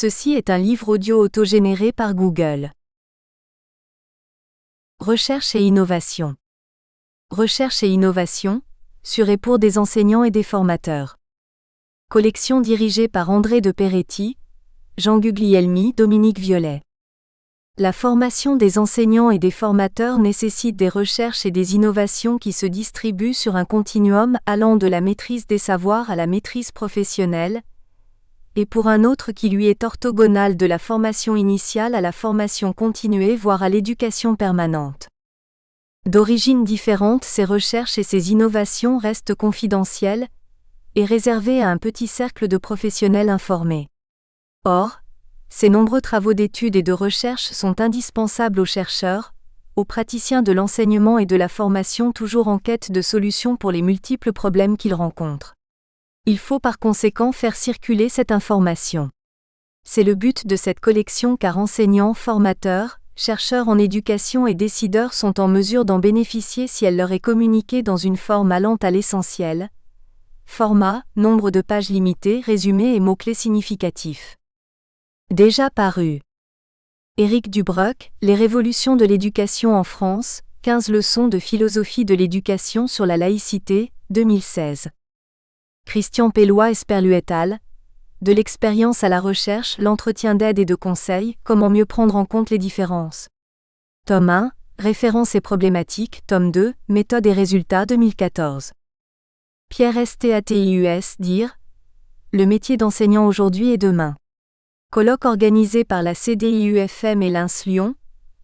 Ceci est un livre audio autogénéré par Google. Recherche et innovation. Recherche et innovation, sur et pour des enseignants et des formateurs. Collection dirigée par André de Peretti, Jean Guglielmi, Dominique Violet. La formation des enseignants et des formateurs nécessite des recherches et des innovations qui se distribuent sur un continuum allant de la maîtrise des savoirs à la maîtrise professionnelle, et pour un autre qui lui est orthogonal de la formation initiale à la formation continuée voire à l'éducation permanente. D'origines différentes, ces recherches et ces innovations restent confidentielles et réservées à un petit cercle de professionnels informés. Or, ces nombreux travaux d'études et de recherche sont indispensables aux chercheurs, aux praticiens de l'enseignement et de la formation toujours en quête de solutions pour les multiples problèmes qu'ils rencontrent. Il faut par conséquent faire circuler cette information. C'est le but de cette collection car enseignants, formateurs, chercheurs en éducation et décideurs sont en mesure d'en bénéficier si elle leur est communiquée dans une forme allant à l'essentiel. Format, nombre de pages limitées, résumé et mots-clés significatifs. Déjà paru. Éric Dubruck, Les révolutions de l'éducation en France, 15 leçons de philosophie de l'éducation sur la laïcité, 2016. Christian Pellois Esperlu et al. De l'expérience à la recherche, l'entretien d'aide et de conseil, comment mieux prendre en compte les différences. Tome 1, Références et problématiques, tome 2, Méthode et résultats 2014. Pierre Statius, dire le métier d'enseignant aujourd'hui et demain. Colloque organisé par la CDIUFM et l'INS Lyon,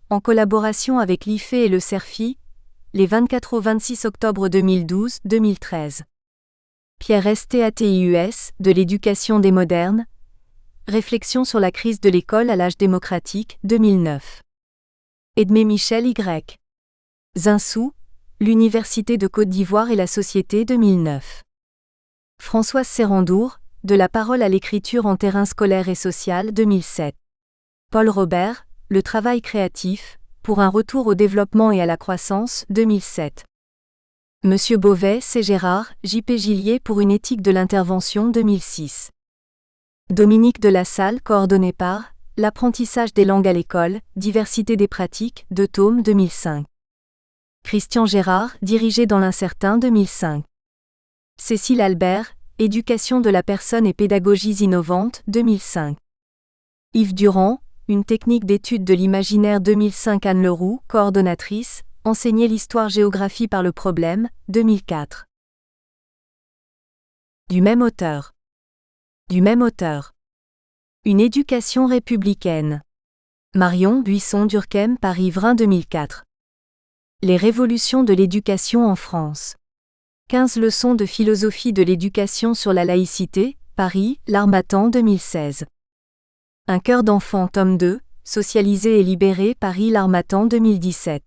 en collaboration avec l'IFE et le CERFI, les 24 au 26 octobre 2012-2013. Pierre Statius, de l'éducation des modernes. Réflexion sur la crise de l'école à l'âge démocratique, 2009. Edmé Michel Y. Zinsou, l'Université de Côte d'Ivoire et la Société, 2009. Françoise Serrandour, De la parole à l'écriture en terrain scolaire et social, 2007. Paul Robert, Le travail créatif, pour un retour au développement et à la croissance, 2007. Monsieur Beauvais, C. Gérard, J.P. Gillier pour une éthique de l'intervention 2006. Dominique de la Salle, coordonné par L'apprentissage des langues à l'école, diversité des pratiques, 2 tomes 2005. Christian Gérard, Dirigé dans l'incertain 2005. Cécile Albert, Éducation de la personne et pédagogies innovantes 2005. Yves Durand, Une technique d'étude de l'imaginaire 2005. Anne Leroux, coordonnatrice, Enseigner l'histoire-géographie par le problème, 2004. Du même auteur. Une éducation républicaine. Marion Buisson-Durkheim, Paris-Vrin 2004. Les révolutions de l'éducation en France. 15 leçons de philosophie de l'éducation sur la laïcité, Paris, L'Harmattan 2016. Un cœur d'enfant, tome 2, Socialisé et libéré, Paris, L'Harmattan 2017.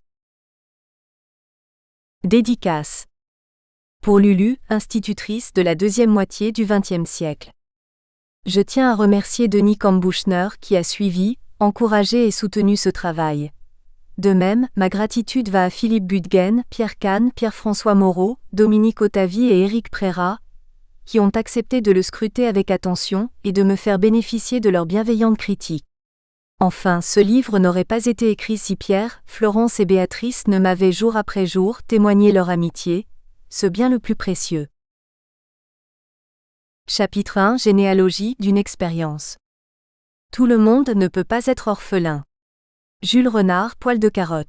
Dédicace. Pour Lulu, institutrice de la deuxième moitié du XXe siècle. Je tiens à remercier Denis Kambouchner qui a suivi, encouragé et soutenu ce travail. De même, ma gratitude va à Philippe Budgen, Pierre Kahn, Pierre-François Moreau, Dominique Otavi et Éric Prérat, qui ont accepté de le scruter avec attention et de me faire bénéficier de leur bienveillante critique. Enfin, ce livre n'aurait pas été écrit si Pierre, Florence et Béatrice ne m'avaient jour après jour témoigné leur amitié, ce bien le plus précieux. Chapitre 1 Généalogie d'une expérience. Tout le monde ne peut pas être orphelin. Jules Renard, Poil de carotte.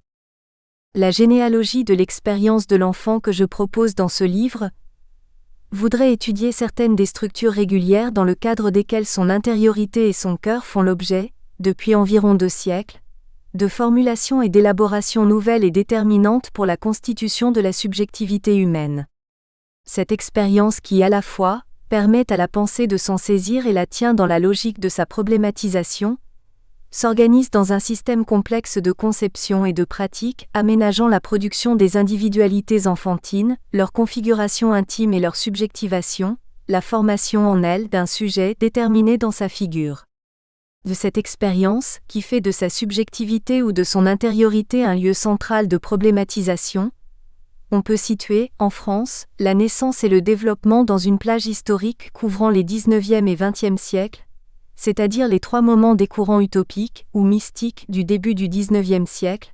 La généalogie de l'expérience de l'enfant que je propose dans ce livre voudrait étudier certaines des structures régulières dans le cadre desquelles son intériorité et son cœur font l'objet, depuis environ 2 siècles, de formulations et d'élaborations nouvelles et déterminantes pour la constitution de la subjectivité humaine. Cette expérience qui, à la fois, permet à la pensée de s'en saisir et la tient dans la logique de sa problématisation, s'organise dans un système complexe de conception et de pratique aménageant la production des individualités enfantines, leur configuration intime et leur subjectivation, la formation en elles d'un sujet déterminé dans sa figure. De cette expérience, qui fait de sa subjectivité ou de son intériorité un lieu central de problématisation, on peut situer, en France, la naissance et le développement dans une plage historique couvrant les 19e et 20e siècles, c'est-à-dire les 3 moments des courants utopiques ou mystiques du début du XIXe siècle,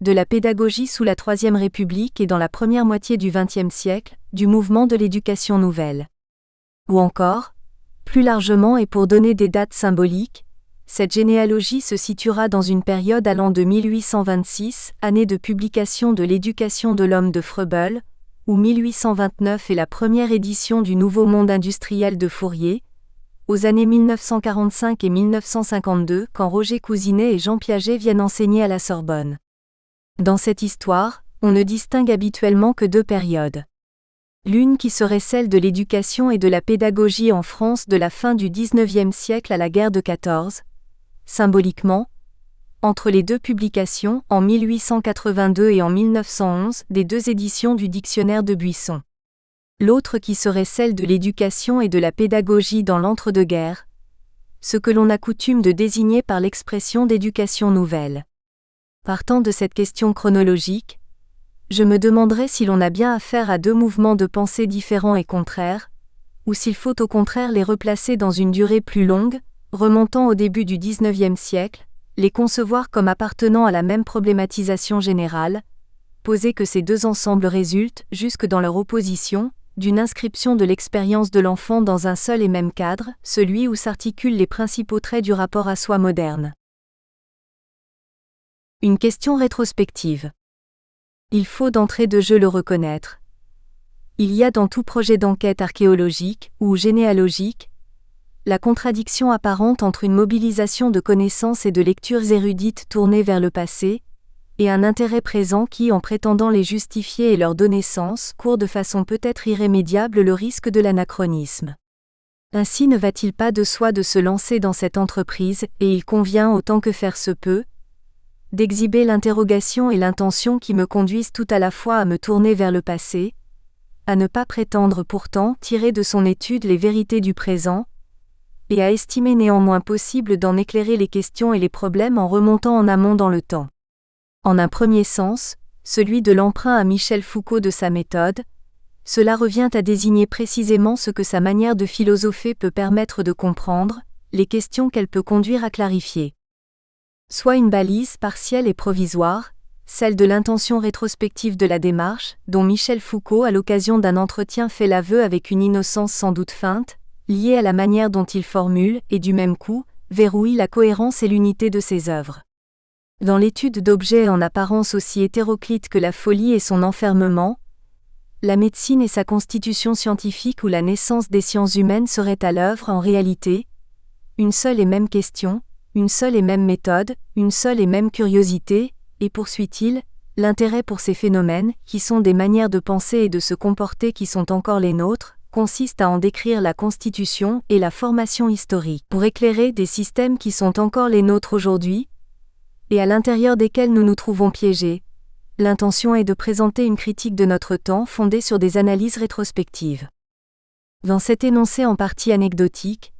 de la pédagogie sous la Troisième République et dans la première moitié du XXe siècle, du mouvement de l'éducation nouvelle. Ou encore, plus largement et pour donner des dates symboliques, cette généalogie se situera dans une période allant de 1826, année de publication de l'Éducation de l'homme de Froebel, où 1829 est la première édition du Nouveau Monde industriel de Fourier, aux années 1945 et 1952 quand Roger Cousinet et Jean Piaget viennent enseigner à la Sorbonne. Dans cette histoire, on ne distingue habituellement que 2 périodes. L'une qui serait celle de l'éducation et de la pédagogie en France de la fin du XIXe siècle à la guerre de 14, symboliquement, entre les 2 publications, en 1882 et en 1911, des 2 éditions du Dictionnaire de Buisson. L'autre qui serait celle de l'éducation et de la pédagogie dans l'entre-deux-guerres, ce que l'on a coutume de désigner par l'expression d'éducation nouvelle. Partant de cette question chronologique, je me demanderais si l'on a bien affaire à 2 mouvements de pensée différents et contraires, ou s'il faut au contraire les replacer dans une durée plus longue, remontant au début du XIXe siècle, les concevoir comme appartenant à la même problématisation générale, poser que ces 2 ensembles résultent, jusque dans leur opposition, d'une inscription de l'expérience de l'enfant dans un seul et même cadre, celui où s'articulent les principaux traits du rapport à soi moderne. Une question rétrospective. Il faut d'entrée de jeu le reconnaître. Il y a dans tout projet d'enquête archéologique ou généalogique la contradiction apparente entre une mobilisation de connaissances et de lectures érudites tournées vers le passé, et un intérêt présent qui, en prétendant les justifier et leur donner sens, court de façon peut-être irrémédiable le risque de l'anachronisme. Ainsi ne va-t-il pas de soi de se lancer dans cette entreprise, et il convient autant que faire se peut, d'exhiber l'interrogation et l'intention qui me conduisent tout à la fois à me tourner vers le passé, à ne pas prétendre pourtant tirer de son étude les vérités du présent, et à estimer néanmoins possible d'en éclairer les questions et les problèmes en remontant en amont dans le temps. En un premier sens, celui de l'emprunt à Michel Foucault de sa méthode, cela revient à désigner précisément ce que sa manière de philosopher peut permettre de comprendre, les questions qu'elle peut conduire à clarifier. Soit une balise partielle et provisoire, celle de l'intention rétrospective de la démarche, dont Michel Foucault à l'occasion d'un entretien fait l'aveu avec une innocence sans doute feinte, liée à la manière dont il formule, et du même coup, verrouille la cohérence et l'unité de ses œuvres. Dans l'étude d'objets en apparence aussi hétéroclites que la folie et son enfermement, la médecine et sa constitution scientifique ou la naissance des sciences humaines seraient à l'œuvre en réalité, une seule et même question, une seule et même méthode, une seule et même curiosité, et poursuit-il, l'intérêt pour ces phénomènes, qui sont des manières de penser et de se comporter qui sont encore les nôtres, consiste à en décrire la constitution et la formation historique, pour éclairer des systèmes qui sont encore les nôtres aujourd'hui, et à l'intérieur desquels nous nous trouvons piégés. L'intention est de présenter une critique de notre temps fondée sur des analyses rétrospectives. Dans cet énoncé en partie anecdotique,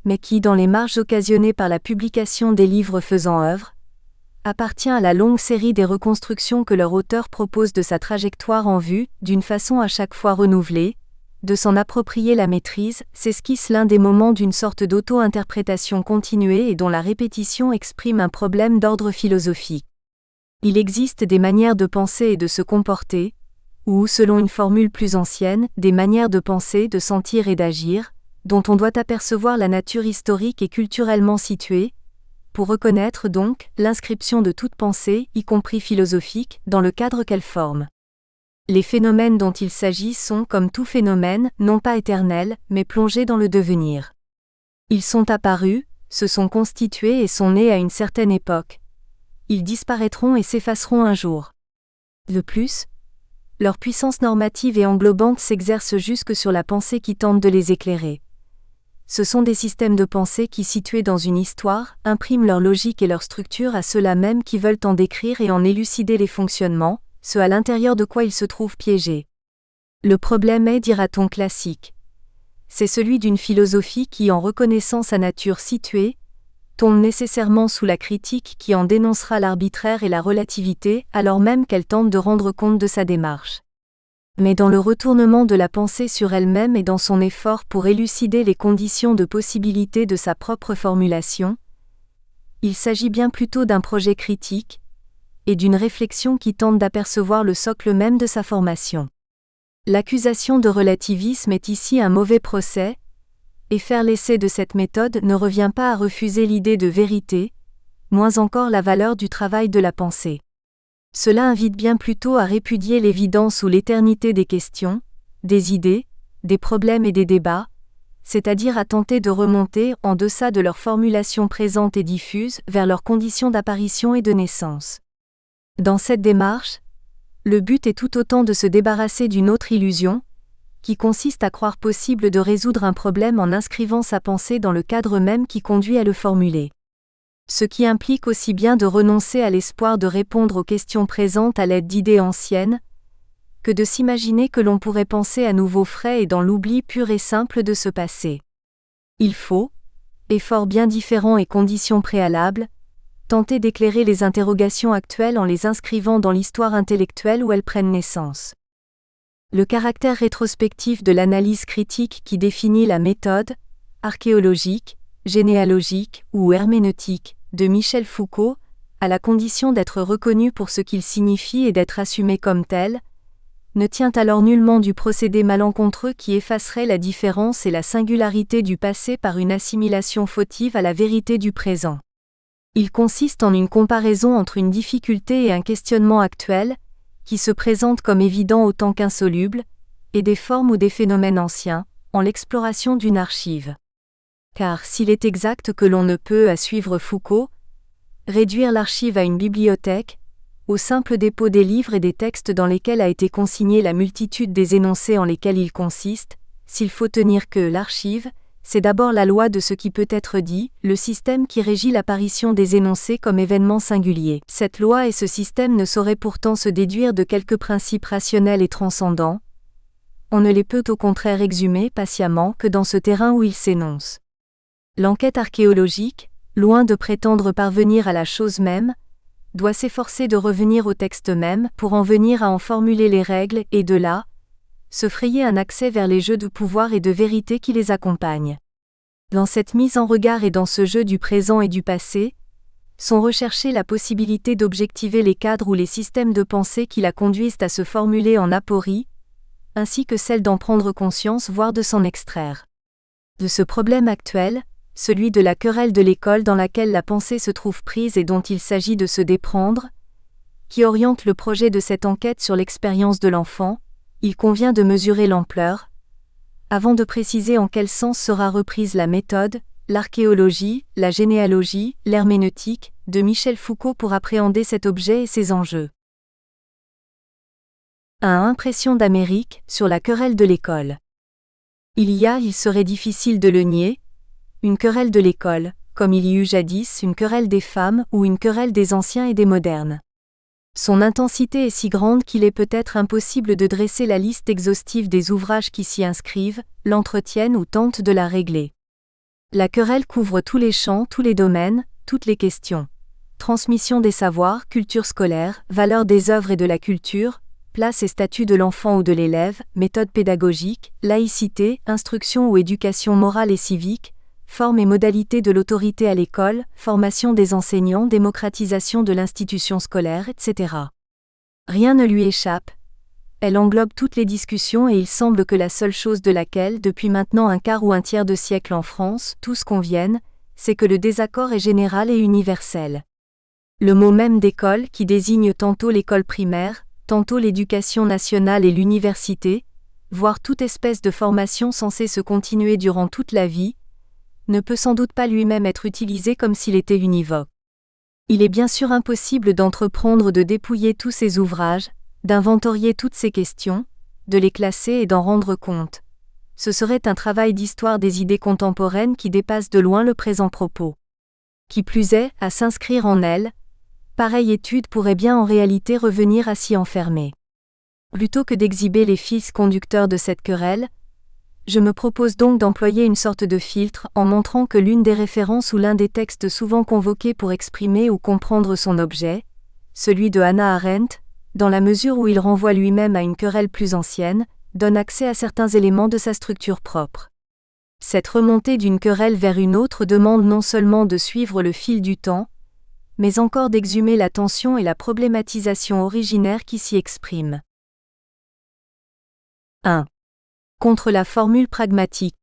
mais qui, dans les marges occasionnées par la publication des livres faisant œuvre, appartient à la longue série des reconstructions que leur auteur propose de sa trajectoire en vue, d'une façon à chaque fois renouvelée, de s'en approprier la maîtrise, s'esquisse l'un des moments d'une sorte d'auto-interprétation continuée et dont la répétition exprime un problème d'ordre philosophique. Il existe des manières de penser et de se comporter, ou, selon une formule plus ancienne, des manières de penser, de sentir et d'agir, dont on doit apercevoir la nature historique et culturellement située, pour reconnaître donc l'inscription de toute pensée, y compris philosophique, dans le cadre qu'elle forme. Les phénomènes dont il s'agit sont, comme tout phénomène, non pas éternels, mais plongés dans le devenir. Ils sont apparus, se sont constitués et sont nés à une certaine époque. Ils disparaîtront et s'effaceront un jour. De plus, leur puissance normative et englobante s'exerce jusque sur la pensée qui tente de les éclairer. Ce sont des systèmes de pensée qui, situés dans une histoire, impriment leur logique et leur structure à ceux-là même qui veulent en décrire et en élucider les fonctionnements, ce à l'intérieur de quoi ils se trouvent piégés. Le problème est, dira-t-on classique. C'est celui d'une philosophie qui, en reconnaissant sa nature située, tombe nécessairement sous la critique qui en dénoncera l'arbitraire et la relativité, alors même qu'elle tente de rendre compte de sa démarche. mais dans le retournement de la pensée sur elle-même et dans son effort pour élucider les conditions de possibilité de sa propre formulation, il s'agit bien plutôt d'un projet critique, et d'une réflexion qui tente d'apercevoir le socle même de sa formation. L'accusation de relativisme est ici un mauvais procès, et faire l'essai de cette méthode ne revient pas à refuser l'idée de vérité, moins encore la valeur du travail de la pensée. Cela invite bien plutôt à répudier l'évidence ou l'éternité des questions, des idées, des problèmes et des débats, c'est-à-dire à tenter de remonter en deçà de leur formulation présente et diffuse vers leurs conditions d'apparition et de naissance. Dans cette démarche, le but est tout autant de se débarrasser d'une autre illusion, qui consiste à croire possible de résoudre un problème en inscrivant sa pensée dans le cadre même qui conduit à le formuler. Ce qui implique aussi bien de renoncer à l'espoir de répondre aux questions présentes à l'aide d'idées anciennes, que de s'imaginer que l'on pourrait penser à nouveau frais et dans l'oubli pur et simple de ce passé. Il faut, effort bien différent et conditions préalables, tenter d'éclairer les interrogations actuelles en les inscrivant dans l'histoire intellectuelle où elles prennent naissance. Le caractère rétrospectif de l'analyse critique qui définit la méthode, archéologique, généalogique ou herméneutique, de Michel Foucault, à la condition d'être reconnu pour ce qu'il signifie et d'être assumé comme tel, ne tient alors nullement du procédé malencontreux qui effacerait la différence et la singularité du passé par une assimilation fautive à la vérité du présent. Il consiste en une comparaison entre une difficulté et un questionnement actuel, qui se présente comme évident autant qu'insoluble, et des formes ou des phénomènes anciens, en l'exploration d'une archive. Car s'il est exact que l'on ne peut, à suivre Foucault, réduire l'archive à une bibliothèque, au simple dépôt des livres et des textes dans lesquels a été consignée la multitude des énoncés en lesquels ils consistent, s'il faut tenir que l'archive, c'est d'abord la loi de ce qui peut être dit, le système qui régit l'apparition des énoncés comme événements singuliers. Cette loi et ce système ne sauraient pourtant se déduire de quelques principes rationnels et transcendants. On ne les peut au contraire exhumer patiemment que dans ce terrain où ils s'énoncent. L'enquête archéologique, loin de prétendre parvenir à la chose même, doit s'efforcer de revenir au texte même pour en venir à en formuler les règles et de là, se frayer un accès vers les jeux de pouvoir et de vérité qui les accompagnent. Dans cette mise en regard et dans ce jeu du présent et du passé, sont recherchées la possibilité d'objectiver les cadres ou les systèmes de pensée qui la conduisent à se formuler en aporie, ainsi que celle d'en prendre conscience voire de s'en extraire. De ce problème actuel, celui de la querelle de l'école dans laquelle la pensée se trouve prise et dont il s'agit de se déprendre, qui oriente le projet de cette enquête sur l'expérience de l'enfant, il convient de mesurer l'ampleur, avant de préciser en quel sens sera reprise la méthode, l'archéologie, la généalogie, l'herméneutique, de Michel Foucault pour appréhender cet objet et ses enjeux. 1. Impression d'Amérique, sur la querelle de l'école. Il serait difficile de le nier, une querelle de l'école, comme il y eut jadis une querelle des femmes ou une querelle des anciens et des modernes. Son intensité est si grande qu'il est peut-être impossible de dresser la liste exhaustive des ouvrages qui s'y inscrivent, l'entretiennent ou tentent de la régler. La querelle couvre tous les champs, tous les domaines, toutes les questions. Transmission des savoirs, culture scolaire, valeur des œuvres et de la culture, place et statut de l'enfant ou de l'élève, méthode pédagogique, laïcité, instruction ou éducation morale et civique, forme et modalités de l'autorité à l'école, formation des enseignants, démocratisation de l'institution scolaire, etc. Rien ne lui échappe. Elle englobe toutes les discussions et il semble que la seule chose de laquelle, depuis maintenant un quart ou un tiers de siècle en France, tous conviennent, c'est que le désaccord est général et universel. Le mot même d'école, qui désigne tantôt l'école primaire, tantôt l'éducation nationale et l'université, voire toute espèce de formation censée se continuer durant toute la vie, ne peut sans doute pas lui-même être utilisé comme s'il était univoque. Il est bien sûr impossible d'entreprendre de dépouiller tous ces ouvrages, d'inventorier toutes ces questions, de les classer et d'en rendre compte. Ce serait un travail d'histoire des idées contemporaines qui dépasse de loin le présent propos. Qui plus est, à s'inscrire en elle, pareille étude pourrait bien en réalité revenir à s'y enfermer. Plutôt que d'exhiber les fils conducteurs de cette querelle, je me propose donc d'employer une sorte de filtre en montrant que l'une des références ou l'un des textes souvent convoqués pour exprimer ou comprendre son objet, celui de Hannah Arendt, dans la mesure où il renvoie lui-même à une querelle plus ancienne, donne accès à certains éléments de sa structure propre. Cette remontée d'une querelle vers une autre demande non seulement de suivre le fil du temps, mais encore d'exhumer la tension et la problématisation originaire qui s'y expriment. 1. Contre la formule pragmatique.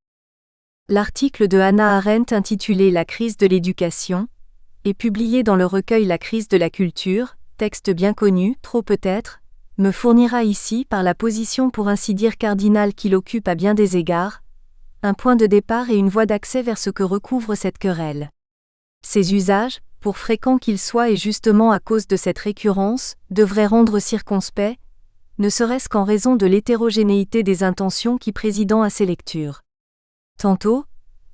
L'article de Hannah Arendt intitulé La crise de l'éducation est publié dans le recueil La crise de la culture, texte bien connu, trop peut-être, me fournira ici, par la position pour ainsi dire cardinale qu'il occupe à bien des égards, un point de départ et une voie d'accès vers ce que recouvre cette querelle. Ces usages, pour fréquents qu'ils soient et justement à cause de cette récurrence, devraient rendre circonspect, ne serait-ce qu'en raison de l'hétérogénéité des intentions qui président à ces lectures. Tantôt,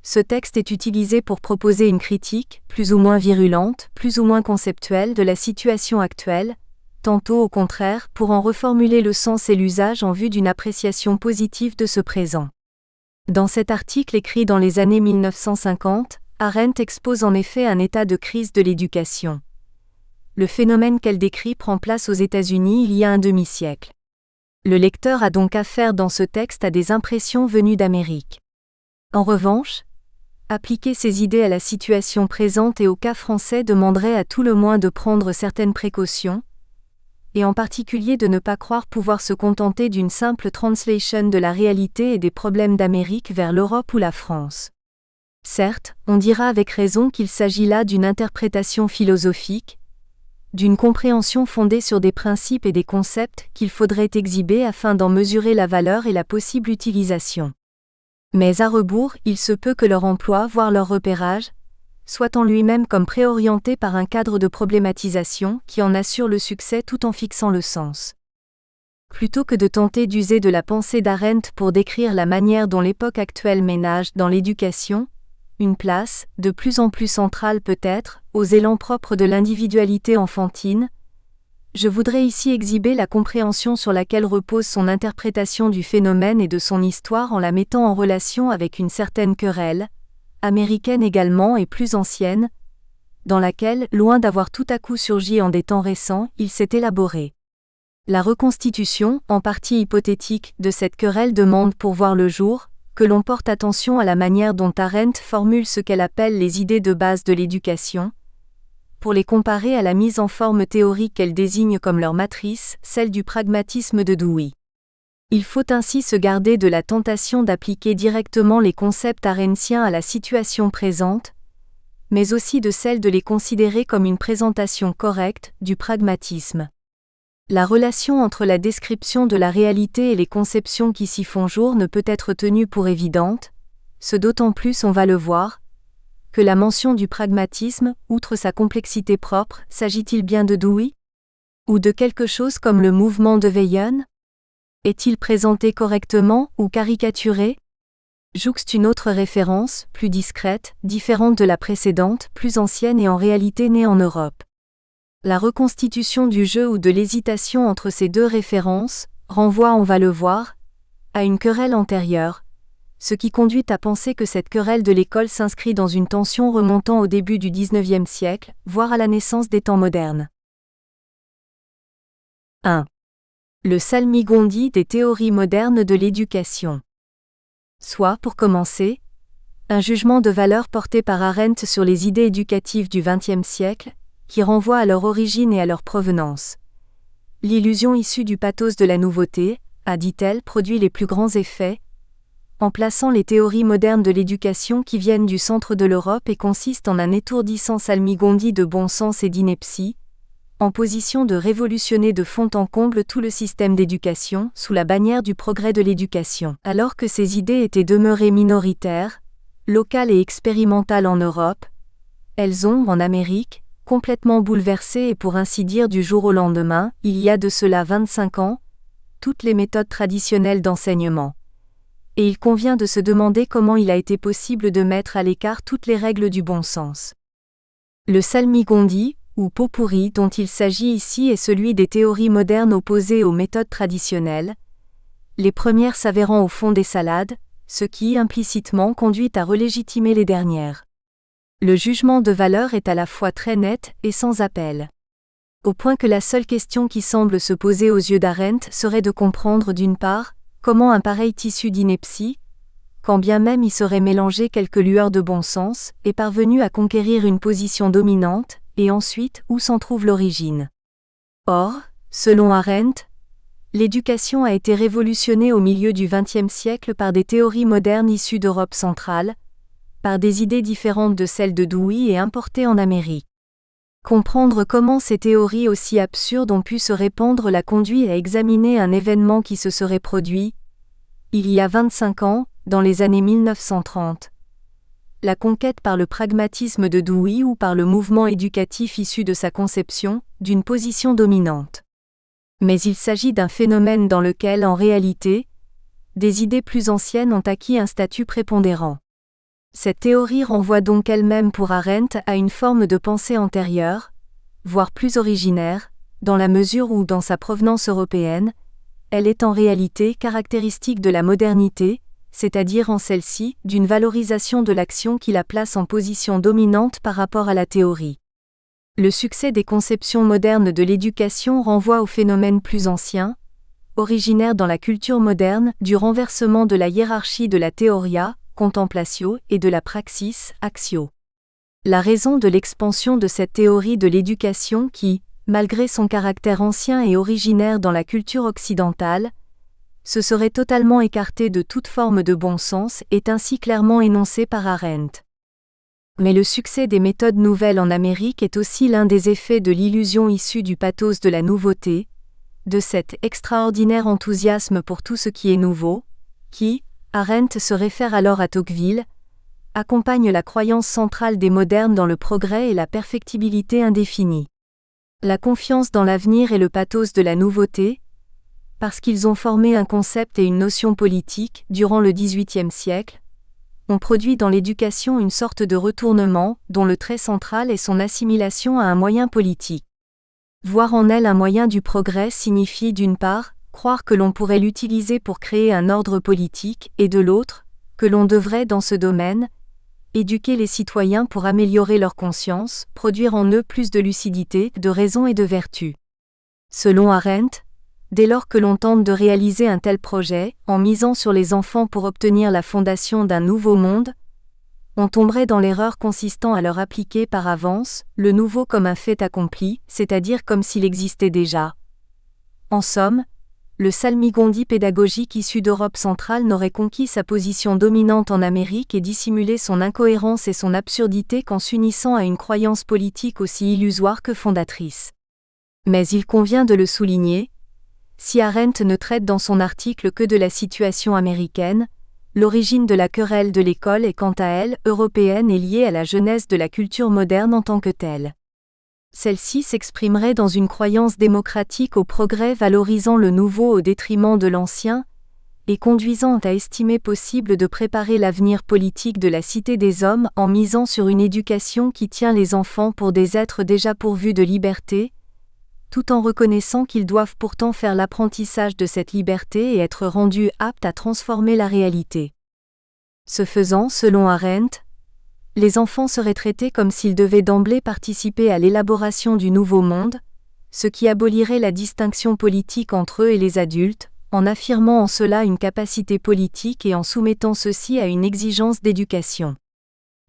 ce texte est utilisé pour proposer une critique, plus ou moins virulente, plus ou moins conceptuelle de la situation actuelle, tantôt au contraire pour en reformuler le sens et l'usage en vue d'une appréciation positive de ce présent. Dans cet article écrit dans les années 1950, Arendt expose en effet un état de crise de l'éducation. Le phénomène qu'elle décrit prend place aux États-Unis il y a un demi-siècle. Le lecteur a donc affaire dans ce texte à des impressions venues d'Amérique. En revanche, appliquer ces idées à la situation présente et au cas français demanderait à tout le moins de prendre certaines précautions, et en particulier de ne pas croire pouvoir se contenter d'une simple translation de la réalité et des problèmes d'Amérique vers l'Europe ou la France. Certes, on dira avec raison qu'il s'agit là d'une interprétation philosophique, d'une compréhension fondée sur des principes et des concepts qu'il faudrait exhiber afin d'en mesurer la valeur et la possible utilisation. Mais à rebours, il se peut que leur emploi, voire leur repérage, soit en lui-même comme préorienté par un cadre de problématisation qui en assure le succès tout en fixant le sens. Plutôt que de tenter d'user de la pensée d'Arendt pour décrire la manière dont l'époque actuelle ménage dans l'éducation une place, de plus en plus centrale peut-être, aux élans propres de l'individualité enfantine, je voudrais ici exhiber la compréhension sur laquelle repose son interprétation du phénomène et de son histoire en la mettant en relation avec une certaine querelle, américaine également et plus ancienne, dans laquelle, loin d'avoir tout à coup surgi en des temps récents, il s'est élaboré. La reconstitution, en partie hypothétique, de cette querelle demande pour voir le jour, que l'on porte attention à la manière dont Arendt formule ce qu'elle appelle les idées de base de l'éducation, pour les comparer à la mise en forme théorique qu'elle désigne comme leur matrice, celle du pragmatisme de Dewey. Il faut ainsi se garder de la tentation d'appliquer directement les concepts arendtiens à la situation présente, mais aussi de celle de les considérer comme une présentation correcte du pragmatisme. La relation entre la description de la réalité et les conceptions qui s'y font jour ne peut être tenue pour évidente, ce d'autant plus on va le voir, que la mention du pragmatisme, outre sa complexité propre, s'agit-il bien de Dewey? Ou de quelque chose comme le mouvement de Weyhen? Est-il présenté correctement ou caricaturé? Jouxte une autre référence, plus discrète, différente de la précédente, plus ancienne et en réalité née en Europe. La reconstitution du jeu ou de l'hésitation entre ces deux références renvoie, on va le voir, à une querelle antérieure, ce qui conduit à penser que cette querelle de l'école s'inscrit dans une tension remontant au début du XIXe siècle, voire à la naissance des temps modernes. 1. Le salmigondi des théories modernes de l'éducation. Soit, pour commencer, un jugement de valeur porté par Arendt sur les idées éducatives du XXe siècle, qui renvoie à leur origine et à leur provenance. L'illusion issue du pathos de la nouveauté, a, dit-elle, produit les plus grands effets, en plaçant les théories modernes de l'éducation qui viennent du centre de l'Europe et consistent en un étourdissant salmigondi de bon sens et d'ineptie, en position de révolutionner de fond en comble tout le système d'éducation sous la bannière du progrès de l'éducation. Alors que ces idées étaient demeurées minoritaires, locales et expérimentales en Europe, elles ont, en Amérique, complètement bouleversé et pour ainsi dire du jour au lendemain, il y a de cela 25 ans, toutes les méthodes traditionnelles d'enseignement. Et il convient de se demander comment il a été possible de mettre à l'écart toutes les règles du bon sens. Le salmigondi, ou pot pourri dont il s'agit ici est celui des théories modernes opposées aux méthodes traditionnelles, les premières s'avérant au fond des salades, ce qui, implicitement, conduit à relégitimer les dernières. Le jugement de valeur est à la fois très net et sans appel. Au point que la seule question qui semble se poser aux yeux d'Arendt serait de comprendre d'une part, comment un pareil tissu d'ineptie, quand bien même y serait mélangé quelques lueurs de bon sens, est parvenu à conquérir une position dominante, et ensuite où s'en trouve l'origine. Or, selon Arendt, l'éducation a été révolutionnée au milieu du XXe siècle par des théories modernes issues d'Europe centrale, par des idées différentes de celles de Dewey et importées en Amérique. Comprendre comment ces théories aussi absurdes ont pu se répandre l'a conduit à examiner un événement qui se serait produit, il y a 25 ans, dans les années 1930. La conquête par le pragmatisme de Dewey ou par le mouvement éducatif issu de sa conception, d'une position dominante. Mais il s'agit d'un phénomène dans lequel, en réalité, des idées plus anciennes ont acquis un statut prépondérant. Cette théorie renvoie donc elle-même pour Arendt à une forme de pensée antérieure, voire plus originaire, dans la mesure où, dans sa provenance européenne, elle est en réalité caractéristique de la modernité, c'est-à-dire en celle-ci, d'une valorisation de l'action qui la place en position dominante par rapport à la théorie. Le succès des conceptions modernes de l'éducation renvoie au phénomène plus ancien, originaire dans la culture moderne, du renversement de la hiérarchie de la theoria, contemplatio, et de la praxis, actio. La raison de l'expansion de cette théorie de l'éducation qui, malgré son caractère ancien et originaire dans la culture occidentale, se serait totalement écartée de toute forme de bon sens est ainsi clairement énoncée par Arendt. Mais le succès des méthodes nouvelles en Amérique est aussi l'un des effets de l'illusion issue du pathos de la nouveauté, de cet extraordinaire enthousiasme pour tout ce qui est nouveau, qui, Arendt se réfère alors à Tocqueville, accompagne la croyance centrale des modernes dans le progrès et la perfectibilité indéfinie. La confiance dans l'avenir et le pathos de la nouveauté, parce qu'ils ont formé un concept et une notion politique durant le XVIIIe siècle, ont produit dans l'éducation une sorte de retournement dont le trait central est son assimilation à un moyen politique. Voir en elle un moyen du progrès signifie d'une part, croire que l'on pourrait l'utiliser pour créer un ordre politique et de l'autre, que l'on devrait dans ce domaine, éduquer les citoyens pour améliorer leur conscience, produire en eux plus de lucidité, de raison et de vertu. Selon Arendt, dès lors que l'on tente de réaliser un tel projet, en misant sur les enfants pour obtenir la fondation d'un nouveau monde, on tomberait dans l'erreur consistant à leur appliquer par avance le nouveau comme un fait accompli, c'est-à-dire comme s'il existait déjà. En somme, le salmigondi pédagogique issu d'Europe centrale n'aurait conquis sa position dominante en Amérique et dissimulé son incohérence et son absurdité qu'en s'unissant à une croyance politique aussi illusoire que fondatrice. Mais il convient de le souligner, si Arendt ne traite dans son article que de la situation américaine, l'origine de la querelle de l'école est quant à elle, européenne et liée à la genèse de la culture moderne en tant que telle. Celle-ci s'exprimerait dans une croyance démocratique au progrès valorisant le nouveau au détriment de l'ancien, et conduisant à estimer possible de préparer l'avenir politique de la cité des hommes en misant sur une éducation qui tient les enfants pour des êtres déjà pourvus de liberté, tout en reconnaissant qu'ils doivent pourtant faire l'apprentissage de cette liberté et être rendus aptes à transformer la réalité. Ce faisant, selon Arendt, les enfants seraient traités comme s'ils devaient d'emblée participer à l'élaboration du nouveau monde, ce qui abolirait la distinction politique entre eux et les adultes, en affirmant en cela une capacité politique et en soumettant ceux-ci à une exigence d'éducation.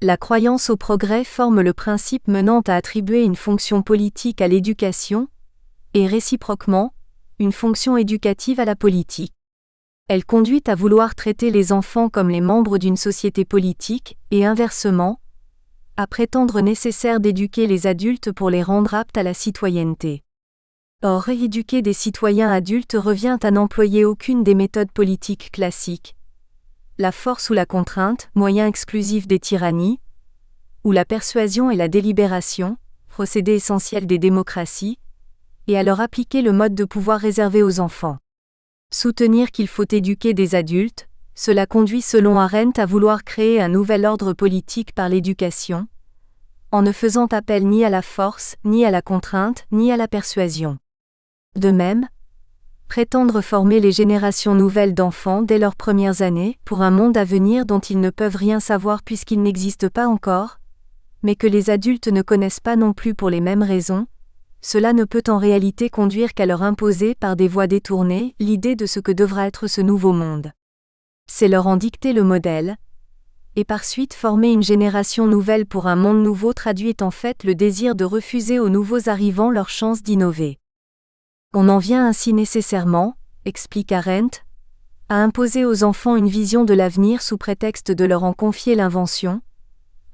La croyance au progrès forme le principe menant à attribuer une fonction politique à l'éducation, et réciproquement, une fonction éducative à la politique. Elle conduit à vouloir traiter les enfants comme les membres d'une société politique, et inversement, à prétendre nécessaire d'éduquer les adultes pour les rendre aptes à la citoyenneté. Or, éduquer des citoyens adultes revient à n'employer aucune des méthodes politiques classiques. La force ou la contrainte, moyen exclusif des tyrannies, ou la persuasion et la délibération, procédé essentiel des démocraties, et à leur appliquer le mode de pouvoir réservé aux enfants. Soutenir qu'il faut éduquer des adultes, cela conduit selon Arendt à vouloir créer un nouvel ordre politique par l'éducation, en ne faisant appel ni à la force, ni à la contrainte, ni à la persuasion. De même, prétendre former les générations nouvelles d'enfants dès leurs premières années pour un monde à venir dont ils ne peuvent rien savoir puisqu'il n'existe pas encore, mais que les adultes ne connaissent pas non plus pour les mêmes raisons, cela ne peut en réalité conduire qu'à leur imposer par des voies détournées l'idée de ce que devra être ce nouveau monde. C'est leur en dicter le modèle, et par suite former une génération nouvelle pour un monde nouveau traduit en fait le désir de refuser aux nouveaux arrivants leur chance d'innover. On en vient ainsi nécessairement, explique Arendt, à imposer aux enfants une vision de l'avenir sous prétexte de leur en confier l'invention,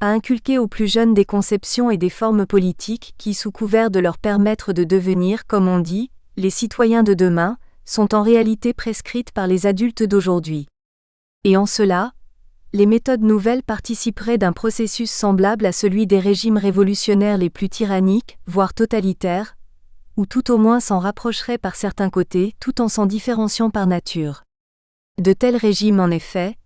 à inculquer aux plus jeunes des conceptions et des formes politiques qui, sous couvert de leur permettre de devenir, comme on dit, les citoyens de demain, sont en réalité prescrites par les adultes d'aujourd'hui. Et en cela, les méthodes nouvelles participeraient d'un processus semblable à celui des régimes révolutionnaires les plus tyranniques, voire totalitaires, ou tout au moins s'en rapprocheraient par certains côtés, tout en s'en différenciant par nature. De tels régimes, en effet,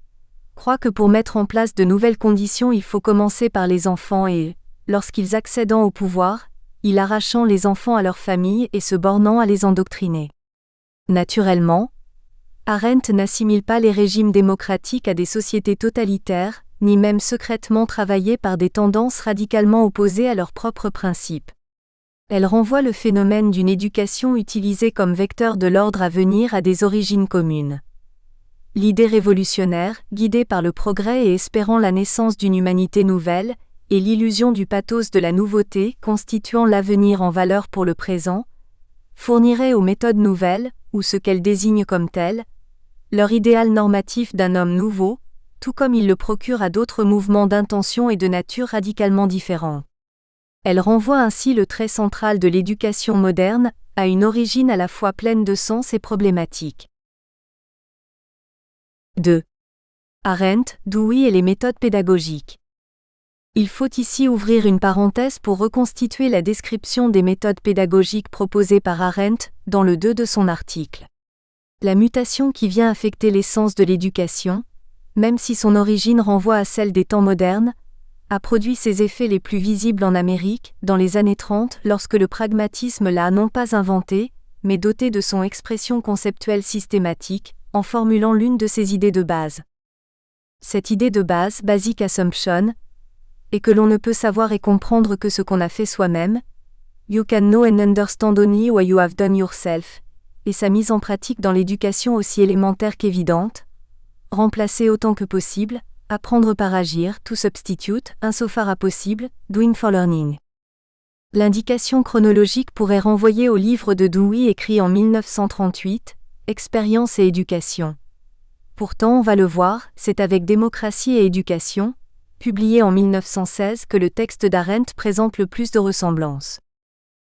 croient que pour mettre en place de nouvelles conditions il faut commencer par les enfants et, lorsqu'ils accédant au pouvoir, il arrachant les enfants à leur famille et se bornant à les endoctriner. Naturellement, Arendt n'assimile pas les régimes démocratiques à des sociétés totalitaires, ni même secrètement travaillées par des tendances radicalement opposées à leurs propres principes. Elle renvoie le phénomène d'une éducation utilisée comme vecteur de l'ordre à venir à des origines communes. L'idée révolutionnaire, guidée par le progrès et espérant la naissance d'une humanité nouvelle, et l'illusion du pathos de la nouveauté constituant l'avenir en valeur pour le présent, fournirait aux méthodes nouvelles, ou ce qu'elles désignent comme telles, leur idéal normatif d'un homme nouveau, tout comme ils le procurent à d'autres mouvements d'intention et de nature radicalement différents. Elle renvoie ainsi le trait central de l'éducation moderne, à une origine à la fois pleine de sens et problématique. 2. Arendt, Dewey et les méthodes pédagogiques. Il faut ici ouvrir une parenthèse pour reconstituer la description des méthodes pédagogiques proposées par Arendt, dans le 2 de son article. La mutation qui vient affecter l'essence de l'éducation, même si son origine renvoie à celle des temps modernes, a produit ses effets les plus visibles en Amérique, dans les années 30, lorsque le pragmatisme l'a non pas inventé, mais doté de son expression conceptuelle systématique, en formulant l'une de ses idées de base. Cette idée de base, basic assumption, est que l'on ne peut savoir et comprendre que ce qu'on a fait soi-même, you can know and understand only what you have done yourself, et sa mise en pratique dans l'éducation aussi élémentaire qu'évidente, remplacer autant que possible, apprendre par agir, to substitute, insofar as possible, doing for learning. L'indication chronologique pourrait renvoyer au livre de Dewey écrit en 1938, Expérience et éducation. Pourtant, on va le voir, c'est avec Démocratie et éducation, publié en 1916, que le texte d'Arendt présente le plus de ressemblances.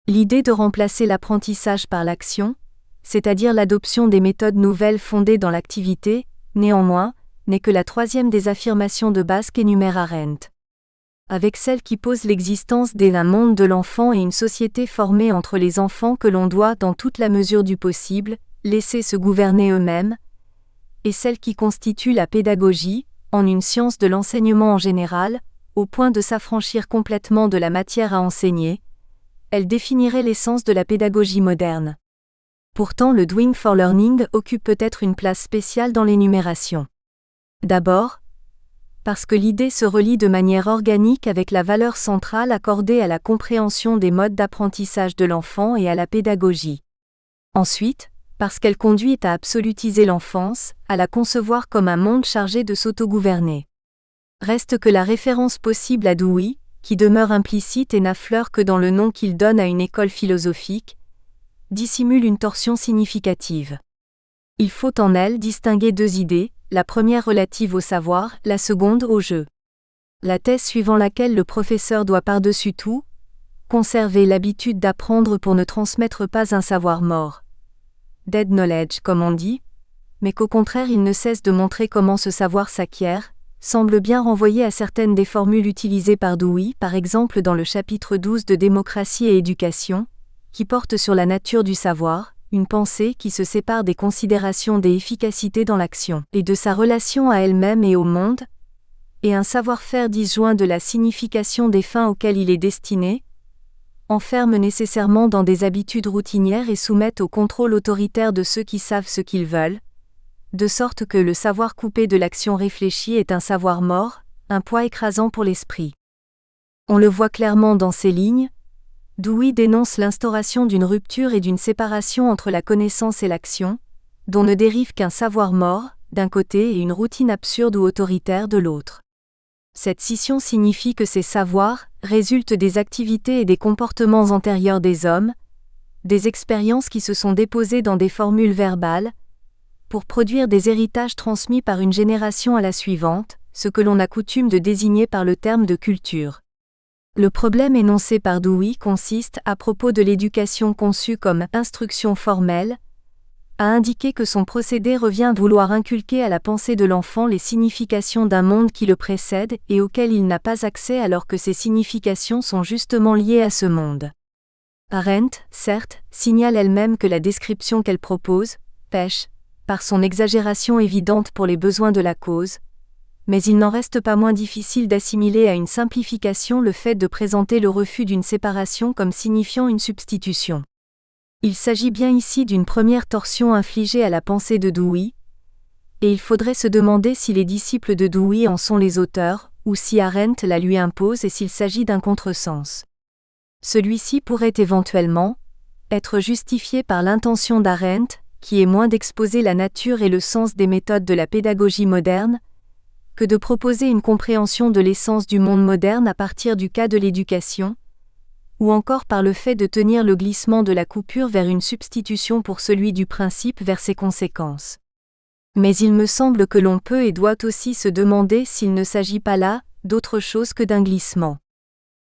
L'idée de remplacer l'apprentissage par l'action, c'est-à-dire l'adoption des méthodes nouvelles fondées dans l'activité, néanmoins, n'est que la troisième des affirmations de base qu'énumère Arendt. Avec celle qui pose l'existence d'un monde de l'enfant et une société formée entre les enfants que l'on doit, dans toute la mesure du possible, laisser se gouverner eux-mêmes, et celle qui constitue la pédagogie, en une science de l'enseignement en général, au point de s'affranchir complètement de la matière à enseigner, elle définirait l'essence de la pédagogie moderne. Pourtant, le doing for learning occupe peut-être une place spéciale dans l'énumération. D'abord, parce que l'idée se relie de manière organique avec la valeur centrale accordée à la compréhension des modes d'apprentissage de l'enfant et à la pédagogie. Ensuite, parce qu'elle conduit à absolutiser l'enfance, à la concevoir comme un monde chargé de s'autogouverner. Reste que la référence possible à Dewey, qui demeure implicite et n'affleure que dans le nom qu'il donne à une école philosophique, dissimule une torsion significative. Il faut en elle distinguer deux idées, la première relative au savoir, la seconde au jeu. La thèse suivant laquelle le professeur doit par-dessus tout conserver l'habitude d'apprendre pour ne transmettre pas un savoir mort. Dead knowledge, comme on dit, mais qu'au contraire il ne cesse de montrer comment ce savoir s'acquiert, semble bien renvoyer à certaines des formules utilisées par Dewey, par exemple dans le chapitre 12 de Démocratie et éducation, qui porte sur la nature du savoir, une pensée qui se sépare des considérations des efficacités dans l'action, et de sa relation à elle-même et au monde, et un savoir-faire disjoint de la signification des fins auxquelles il est destiné, enferme nécessairement dans des habitudes routinières et soumettent au contrôle autoritaire de ceux qui savent ce qu'ils veulent, de sorte que le savoir coupé de l'action réfléchie est un savoir mort, un poids écrasant pour l'esprit. On le voit clairement dans ces lignes, Dewey dénonce l'instauration d'une rupture et d'une séparation entre la connaissance et l'action, dont ne dérive qu'un savoir mort, d'un côté et une routine absurde ou autoritaire de l'autre. Cette scission signifie que ces savoirs résultent des activités et des comportements antérieurs des hommes, des expériences qui se sont déposées dans des formules verbales, pour produire des héritages transmis par une génération à la suivante, ce que l'on a coutume de désigner par le terme de culture. Le problème énoncé par Dewey consiste, à propos de l'éducation conçue comme instruction formelle, à indiquer que son procédé revient à vouloir inculquer à la pensée de l'enfant les significations d'un monde qui le précède et auquel il n'a pas accès alors que ces significations sont justement liées à ce monde. Arendt, certes, signale elle-même que la description qu'elle propose pêche, par son exagération évidente pour les besoins de la cause, mais il n'en reste pas moins difficile d'assimiler à une simplification le fait de présenter le refus d'une séparation comme signifiant une substitution. Il s'agit bien ici d'une première torsion infligée à la pensée de Dewey, et il faudrait se demander si les disciples de Dewey en sont les auteurs, ou si Arendt la lui impose et s'il s'agit d'un contresens. Celui-ci pourrait éventuellement être justifié par l'intention d'Arendt, qui est moins d'exposer la nature et le sens des méthodes de la pédagogie moderne, que de proposer une compréhension de l'essence du monde moderne à partir du cas de l'éducation, ou encore par le fait de tenir le glissement de la coupure vers une substitution pour celui du principe vers ses conséquences. Mais il me semble que l'on peut et doit aussi se demander s'il ne s'agit pas là d'autre chose que d'un glissement.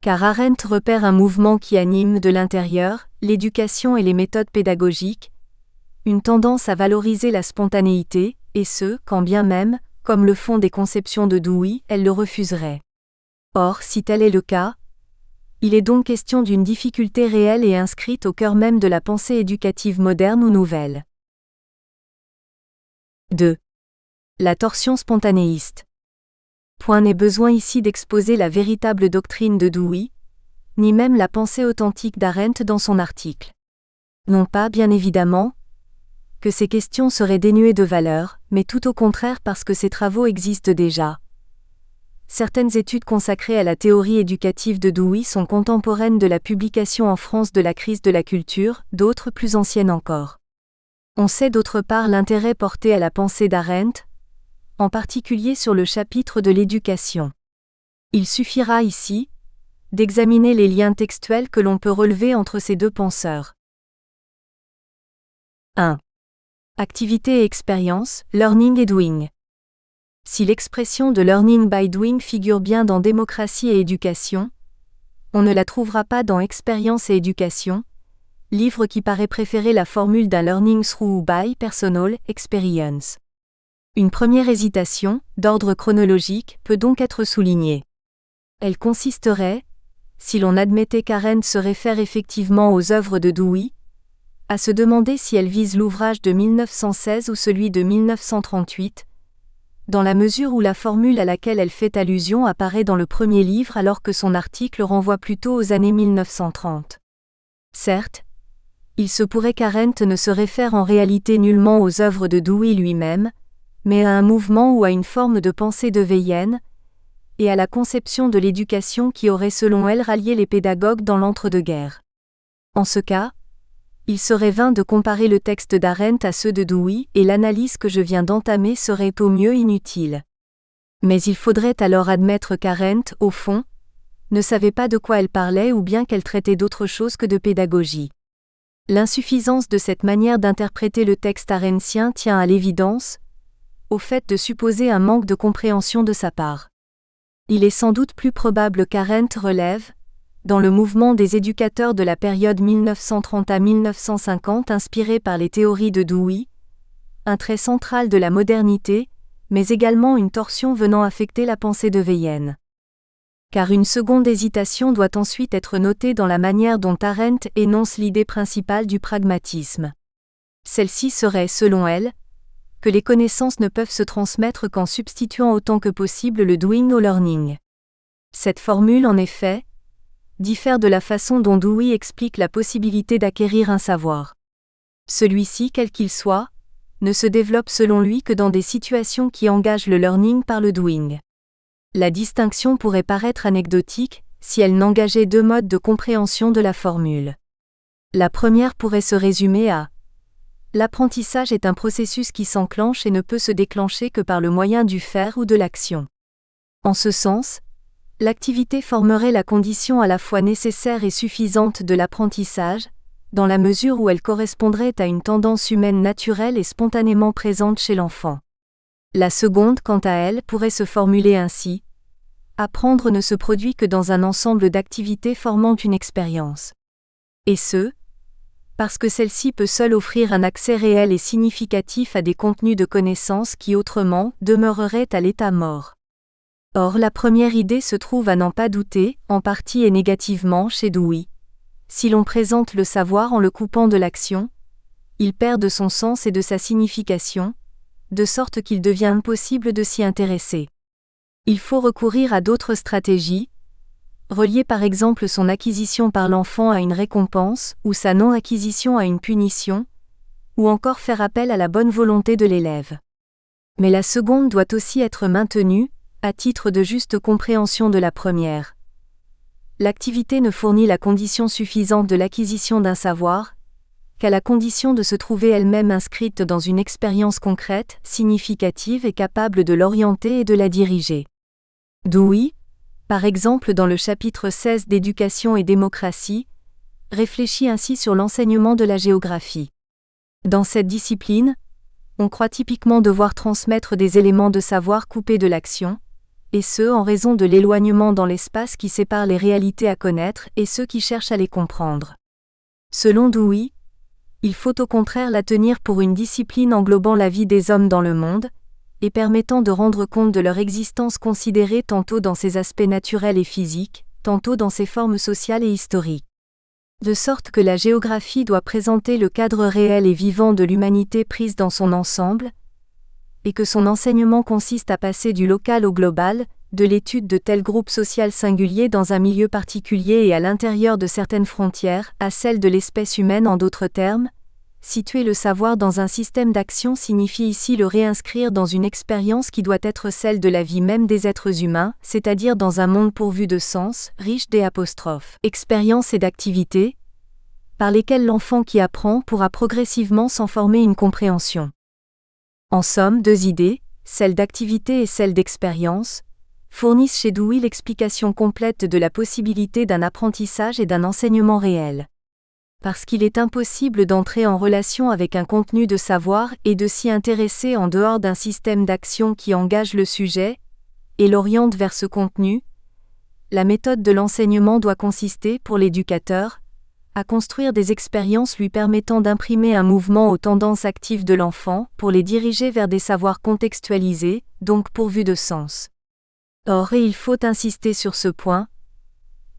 Car Arendt repère un mouvement qui anime de l'intérieur l'éducation et les méthodes pédagogiques, une tendance à valoriser la spontanéité, et ce, quand bien même, comme le font des conceptions de Dewey, elle le refuserait. Or, si tel est le cas, il est donc question d'une difficulté réelle et inscrite au cœur même de la pensée éducative moderne ou nouvelle. 2. La torsion spontanéiste. Point n'est besoin ici d'exposer la véritable doctrine de Dewey, ni même la pensée authentique d'Arendt dans son article. Non pas, bien évidemment, que ces questions seraient dénuées de valeur, mais tout au contraire parce que ces travaux existent déjà. Certaines études consacrées à la théorie éducative de Dewey sont contemporaines de la publication en France de la crise de la culture, d'autres plus anciennes encore. On sait d'autre part l'intérêt porté à la pensée d'Arendt, en particulier sur le chapitre de l'éducation. Il suffira ici d'examiner les liens textuels que l'on peut relever entre ces deux penseurs. 1. Activité et expérience, learning et doing. Si l'expression de learning by doing figure bien dans démocratie et éducation, on ne la trouvera pas dans expérience et éducation, livre qui paraît préférer la formule d'un learning through ou by personal experience. Une première hésitation, d'ordre chronologique, peut donc être soulignée. Elle consisterait, si l'on admettait qu'Arendt se réfère effectivement aux œuvres de Dewey, à se demander si elle vise l'ouvrage de 1916 ou celui de 1938, dans la mesure où la formule à laquelle elle fait allusion apparaît dans le premier livre alors que son article renvoie plutôt aux années 1930. Certes, il se pourrait qu'Arendt ne se réfère en réalité nullement aux œuvres de Dewey lui-même, mais à un mouvement ou à une forme de pensée de Weyhen, et à la conception de l'éducation qui aurait selon elle rallié les pédagogues dans l'entre-deux-guerres. En ce cas, il serait vain de comparer le texte d'Arendt à ceux de Dewey et l'analyse que je viens d'entamer serait au mieux inutile. Mais il faudrait alors admettre qu'Arendt, au fond, ne savait pas de quoi elle parlait ou bien qu'elle traitait d'autre chose que de pédagogie. L'insuffisance de cette manière d'interpréter le texte arendtien tient à l'évidence, au fait de supposer un manque de compréhension de sa part. Il est sans doute plus probable qu'Arendt relève, dans le mouvement des éducateurs de la période 1930 à 1950 inspiré par les théories de Dewey, un trait central de la modernité, mais également une torsion venant affecter la pensée de Weyhen. Car une seconde hésitation doit ensuite être notée dans la manière dont Arendt énonce l'idée principale du pragmatisme. Celle-ci serait, selon elle, que les connaissances ne peuvent se transmettre qu'en substituant autant que possible le doing au learning. Cette formule, en effet, diffère de la façon dont Dewey explique la possibilité d'acquérir un savoir. Celui-ci, quel qu'il soit, ne se développe selon lui que dans des situations qui engagent le learning par le doing. La distinction pourrait paraître anecdotique, si elle n'engageait deux modes de compréhension de la formule. La première pourrait se résumer à « L'apprentissage est un processus qui s'enclenche et ne peut se déclencher que par le moyen du faire ou de l'action. » En ce sens, l'activité formerait la condition à la fois nécessaire et suffisante de l'apprentissage, dans la mesure où elle correspondrait à une tendance humaine naturelle et spontanément présente chez l'enfant. La seconde, quant à elle, pourrait se formuler ainsi : apprendre ne se produit que dans un ensemble d'activités formant une expérience. Et ce, parce que celle-ci peut seule offrir un accès réel et significatif à des contenus de connaissances qui autrement demeureraient à l'état mort. Or la première idée se trouve à n'en pas douter, en partie et négativement chez Dewey. Si l'on présente le savoir en le coupant de l'action, il perd de son sens et de sa signification, de sorte qu'il devient impossible de s'y intéresser. Il faut recourir à d'autres stratégies, relier par exemple son acquisition par l'enfant à une récompense ou sa non-acquisition à une punition, ou encore faire appel à la bonne volonté de l'élève. Mais la seconde doit aussi être maintenue, à titre de juste compréhension de la première. L'activité ne fournit la condition suffisante de l'acquisition d'un savoir, qu'à la condition de se trouver elle-même inscrite dans une expérience concrète, significative et capable de l'orienter et de la diriger. Dewey, par exemple dans le chapitre 16 d'Éducation et démocratie, réfléchit ainsi sur l'enseignement de la géographie. Dans cette discipline, on croit typiquement devoir transmettre des éléments de savoir coupés de l'action, et ce en raison de l'éloignement dans l'espace qui sépare les réalités à connaître et ceux qui cherchent à les comprendre. Selon Dewey, il faut au contraire la tenir pour une discipline englobant la vie des hommes dans le monde, et permettant de rendre compte de leur existence considérée tantôt dans ses aspects naturels et physiques, tantôt dans ses formes sociales et historiques. De sorte que la géographie doit présenter le cadre réel et vivant de l'humanité prise dans son ensemble, et que son enseignement consiste à passer du local au global, de l'étude de tel groupe social singulier dans un milieu particulier et à l'intérieur de certaines frontières, à celle de l'espèce humaine en d'autres termes. Situer le savoir dans un système d'action signifie ici le réinscrire dans une expérience qui doit être celle de la vie même des êtres humains, c'est-à-dire dans un monde pourvu de sens, riche d'expériences et d'activités, par lesquelles l'enfant qui apprend pourra progressivement s'en former une compréhension. En somme, deux idées, celle d'activité et celle d'expérience, fournissent chez Dewey l'explication complète de la possibilité d'un apprentissage et d'un enseignement réel. Parce qu'il est impossible d'entrer en relation avec un contenu de savoir et de s'y intéresser en dehors d'un système d'action qui engage le sujet et l'oriente vers ce contenu, la méthode de l'enseignement doit consister, pour l'éducateur, à construire des expériences lui permettant d'imprimer un mouvement aux tendances actives de l'enfant pour les diriger vers des savoirs contextualisés, donc pourvus de sens. Or, et il faut insister sur ce point,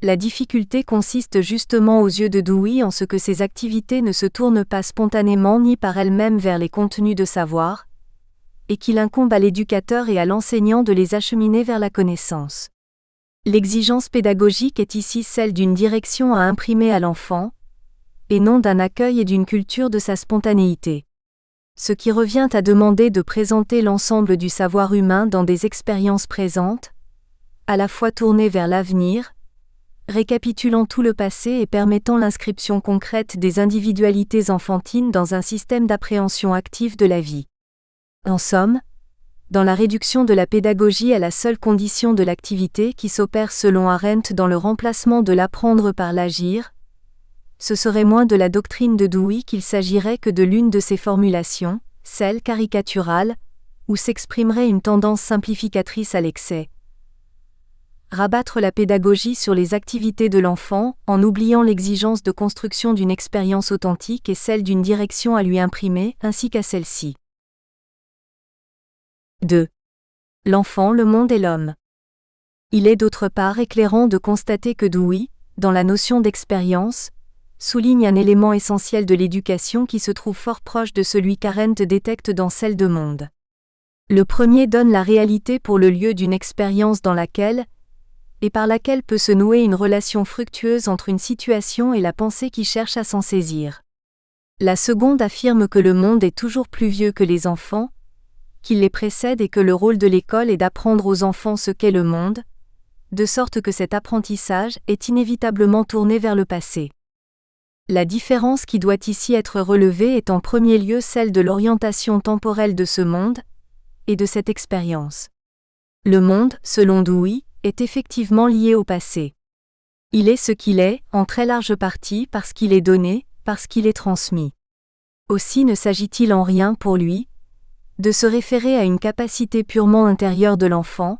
la difficulté consiste justement aux yeux de Dewey en ce que ces activités ne se tournent pas spontanément ni par elles-mêmes vers les contenus de savoir, et qu'il incombe à l'éducateur et à l'enseignant de les acheminer vers la connaissance. L'exigence pédagogique est ici celle d'une direction à imprimer à l'enfant, et non d'un accueil et d'une culture de sa spontanéité. Ce qui revient à demander de présenter l'ensemble du savoir humain dans des expériences présentes, à la fois tournées vers l'avenir, récapitulant tout le passé et permettant l'inscription concrète des individualités enfantines dans un système d'appréhension active de la vie. En somme, dans la réduction de la pédagogie à la seule condition de l'activité qui s'opère selon Arendt dans le remplacement de l'apprendre par l'agir, ce serait moins de la doctrine de Dewey qu'il s'agirait que de l'une de ses formulations, celle caricaturale, où s'exprimerait une tendance simplificatrice à l'excès. Rabattre la pédagogie sur les activités de l'enfant, en oubliant l'exigence de construction d'une expérience authentique et celle d'une direction à lui imprimer, ainsi qu'à celle-ci. 2. L'enfant, le monde et l'homme. Il est d'autre part éclairant de constater que Dewey, dans la notion d'expérience, souligne un élément essentiel de l'éducation qui se trouve fort proche de celui qu'Arendt détecte dans celle de monde. Le premier donne la réalité pour le lieu d'une expérience dans laquelle, et par laquelle peut se nouer une relation fructueuse entre une situation et la pensée qui cherche à s'en saisir. La seconde affirme que le monde est toujours plus vieux que les enfants, qu'il les précède et que le rôle de l'école est d'apprendre aux enfants ce qu'est le monde, de sorte que cet apprentissage est inévitablement tourné vers le passé. La différence qui doit ici être relevée est en premier lieu celle de l'orientation temporelle de ce monde et de cette expérience. Le monde, selon Dewey, est effectivement lié au passé. Il est ce qu'il est, en très large partie parce qu'il est donné, parce qu'il est transmis. Aussi ne s'agit-il en rien pour lui de se référer à une capacité purement intérieure de l'enfant,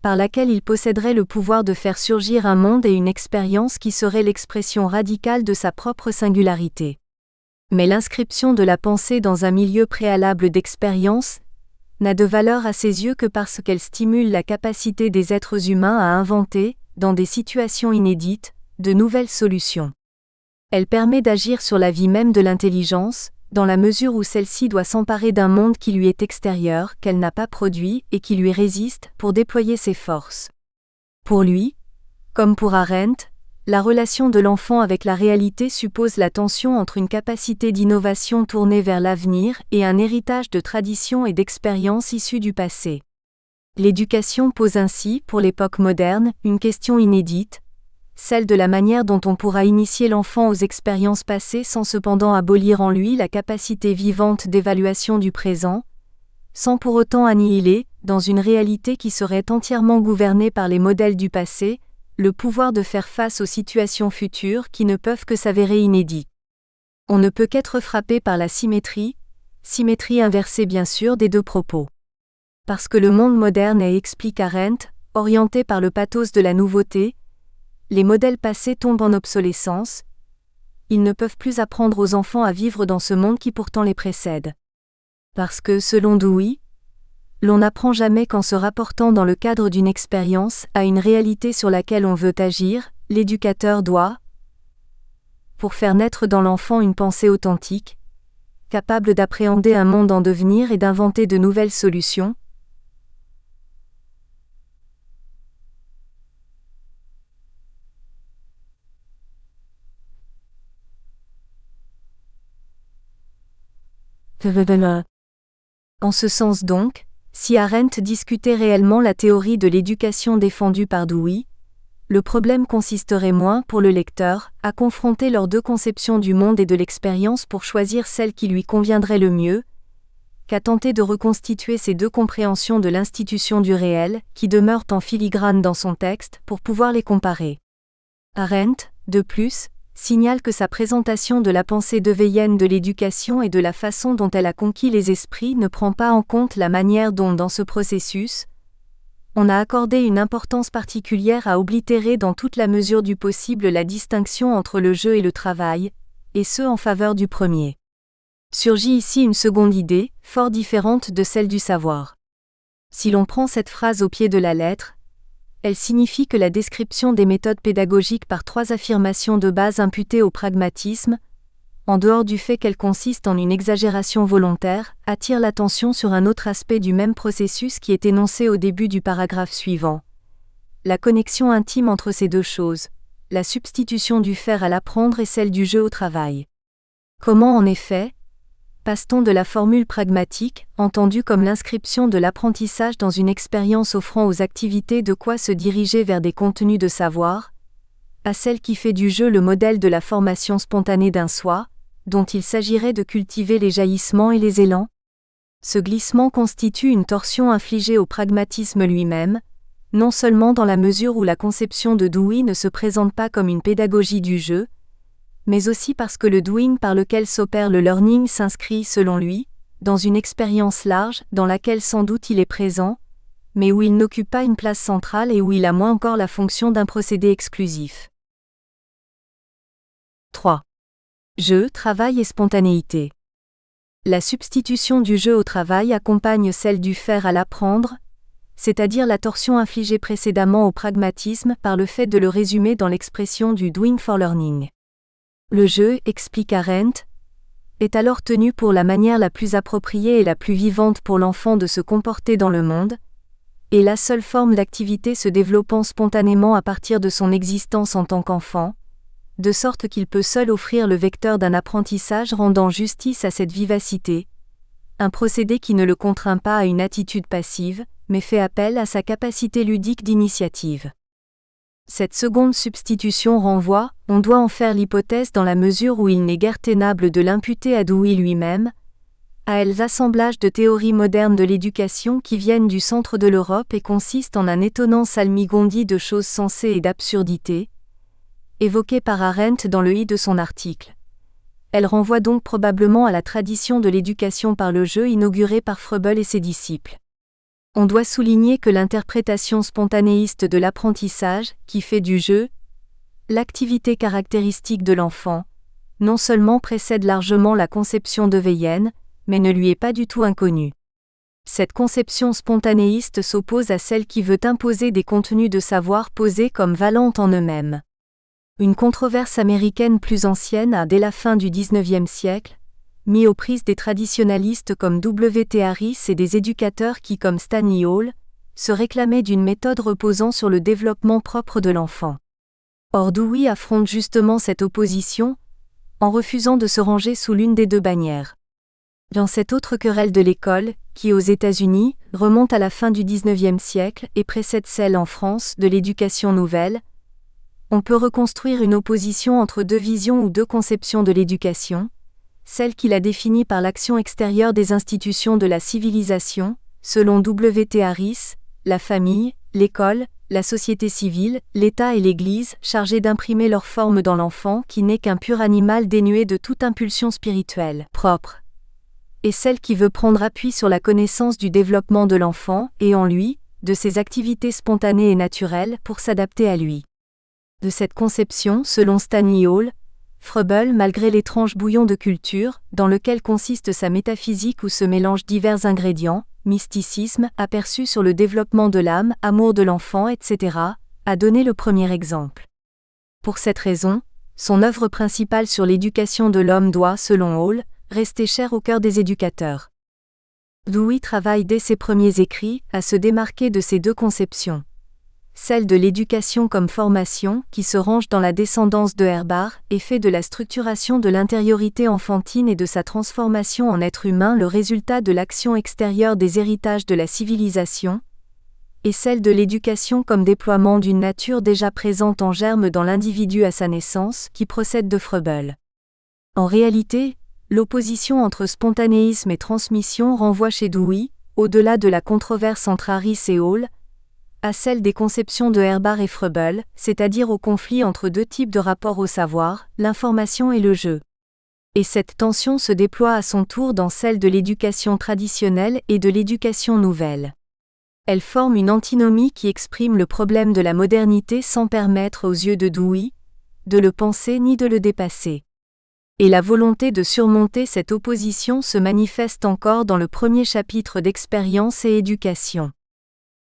par laquelle il posséderait le pouvoir de faire surgir un monde et une expérience qui serait l'expression radicale de sa propre singularité. Mais l'inscription de la pensée dans un milieu préalable d'expérience n'a de valeur à ses yeux que parce qu'elle stimule la capacité des êtres humains à inventer, dans des situations inédites, de nouvelles solutions. Elle permet d'agir sur la vie même de l'intelligence, dans la mesure où celle-ci doit s'emparer d'un monde qui lui est extérieur, qu'elle n'a pas produit et qui lui résiste, pour déployer ses forces. Pour lui, comme pour Arendt, la relation de l'enfant avec la réalité suppose la tension entre une capacité d'innovation tournée vers l'avenir et un héritage de traditions et d'expériences issues du passé. L'éducation pose ainsi, pour l'époque moderne, une question inédite, celle de la manière dont on pourra initier l'enfant aux expériences passées sans cependant abolir en lui la capacité vivante d'évaluation du présent, sans pour autant annihiler, dans une réalité qui serait entièrement gouvernée par les modèles du passé, le pouvoir de faire face aux situations futures qui ne peuvent que s'avérer inédites. On ne peut qu'être frappé par la symétrie inversée bien sûr des deux propos. Parce que le monde moderne est, explique Arendt, orienté par le pathos de la nouveauté, les modèles passés tombent en obsolescence, ils ne peuvent plus apprendre aux enfants à vivre dans ce monde qui pourtant les précède. Parce que, selon Dewey, l'on n'apprend jamais qu'en se rapportant dans le cadre d'une expérience à une réalité sur laquelle on veut agir, l'éducateur doit, pour faire naître dans l'enfant une pensée authentique, capable d'appréhender un monde en devenir et d'inventer de nouvelles solutions, En ce sens donc, si Arendt discutait réellement la théorie de l'éducation défendue par Dewey, le problème consisterait moins, pour le lecteur, à confronter leurs deux conceptions du monde et de l'expérience pour choisir celle qui lui conviendrait le mieux, qu'à tenter de reconstituer ces deux compréhensions de l'institution du réel, qui demeurent en filigrane dans son texte, pour pouvoir les comparer. Arendt, de plus, signale que sa présentation de la pensée deweyenne de l'éducation et de la façon dont elle a conquis les esprits ne prend pas en compte la manière dont, dans ce processus, on a accordé une importance particulière à oblitérer dans toute la mesure du possible la distinction entre le jeu et le travail, et ce en faveur du premier. Surgit ici une seconde idée, fort différente de celle du savoir. Si l'on prend cette phrase au pied de la lettre, elle signifie que la description des méthodes pédagogiques par trois affirmations de base imputées au pragmatisme, en dehors du fait qu'elle consiste en une exagération volontaire, attire l'attention sur un autre aspect du même processus qui est énoncé au début du paragraphe suivant. La connexion intime entre ces deux choses, la substitution du faire à l'apprendre et celle du jeu au travail. Comment en effet passe-t-on de la formule pragmatique, entendue comme l'inscription de l'apprentissage dans une expérience offrant aux activités de quoi se diriger vers des contenus de savoir, à celle qui fait du jeu le modèle de la formation spontanée d'un soi, dont il s'agirait de cultiver les jaillissements et les élans? Ce glissement constitue une torsion infligée au pragmatisme lui-même, non seulement dans la mesure où la conception de Dewey ne se présente pas comme une pédagogie du jeu, mais aussi parce que le doing par lequel s'opère le learning s'inscrit, selon lui, dans une expérience large dans laquelle sans doute il est présent, mais où il n'occupe pas une place centrale et où il a moins encore la fonction d'un procédé exclusif. 3. Jeu, travail et spontanéité. La substitution du jeu au travail accompagne celle du faire à l'apprendre, c'est-à-dire la torsion infligée précédemment au pragmatisme par le fait de le résumer dans l'expression du doing for learning. Le jeu, explique Arendt, est alors tenu pour la manière la plus appropriée et la plus vivante pour l'enfant de se comporter dans le monde, et la seule forme d'activité se développant spontanément à partir de son existence en tant qu'enfant, de sorte qu'il peut seul offrir le vecteur d'un apprentissage rendant justice à cette vivacité, un procédé qui ne le contraint pas à une attitude passive, mais fait appel à sa capacité ludique d'initiative. Cette seconde substitution renvoie, on doit en faire l'hypothèse dans la mesure où il n'est guère tenable de l'imputer à Dewey lui-même, à elles assemblage de théories modernes de l'éducation qui viennent du centre de l'Europe et consistent en un étonnant salmigondis de choses sensées et d'absurdités, évoquées par Arendt dans le i de son article. Elle renvoie donc probablement à la tradition de l'éducation par le jeu inaugurée par Froebel et ses disciples. On doit souligner que l'interprétation spontanéiste de l'apprentissage, qui fait du jeu l'activité caractéristique de l'enfant, non seulement précède largement la conception de Weyhen, mais ne lui est pas du tout inconnue. Cette conception spontanéiste s'oppose à celle qui veut imposer des contenus de savoir posés comme valant en eux-mêmes. Une controverse américaine plus ancienne a, dès la fin du XIXe siècle, mis aux prises des traditionalistes comme W.T. Harris et des éducateurs qui, comme Stanley Hall, se réclamaient d'une méthode reposant sur le développement propre de l'enfant. Or Dewey affronte justement cette opposition, en refusant de se ranger sous l'une des deux bannières. Dans cette autre querelle de l'école, qui aux États-Unis remonte à la fin du XIXe siècle et précède celle en France de l'éducation nouvelle, on peut reconstruire une opposition entre deux visions ou deux conceptions de l'éducation, celle qui la définit par l'action extérieure des institutions de la civilisation, selon W.T. Harris, la famille, l'école, la société civile, l'État et l'Église, chargés d'imprimer leur forme dans l'enfant qui n'est qu'un pur animal dénué de toute impulsion spirituelle propre, et celle qui veut prendre appui sur la connaissance du développement de l'enfant et en lui, de ses activités spontanées et naturelles pour s'adapter à lui. De cette conception, selon Stanley Hall, Froebel, malgré l'étrange bouillon de culture, dans lequel consiste sa métaphysique où se mélangent divers ingrédients, mysticisme, aperçu sur le développement de l'âme, amour de l'enfant, etc., a donné le premier exemple. Pour cette raison, son œuvre principale sur l'éducation de l'homme doit, selon Hall, rester chère au cœur des éducateurs. Dewey travaille dès ses premiers écrits à se démarquer de ces deux conceptions. Celle de l'éducation comme formation, qui se range dans la descendance de Herbart, et fait de la structuration de l'intériorité enfantine et de sa transformation en être humain le résultat de l'action extérieure des héritages de la civilisation, et celle de l'éducation comme déploiement d'une nature déjà présente en germe dans l'individu à sa naissance, qui procède de Froebel. En réalité, l'opposition entre spontanéisme et transmission renvoie chez Dewey, au-delà de la controverse entre Harris et Hall, à celle des conceptions de Herbart et Froebel, c'est-à-dire au conflit entre deux types de rapports au savoir, l'information et le jeu. Et cette tension se déploie à son tour dans celle de l'éducation traditionnelle et de l'éducation nouvelle. Elle forme une antinomie qui exprime le problème de la modernité sans permettre aux yeux de Dewey de le penser ni de le dépasser. Et la volonté de surmonter cette opposition se manifeste encore dans le premier chapitre d'Expérience et éducation.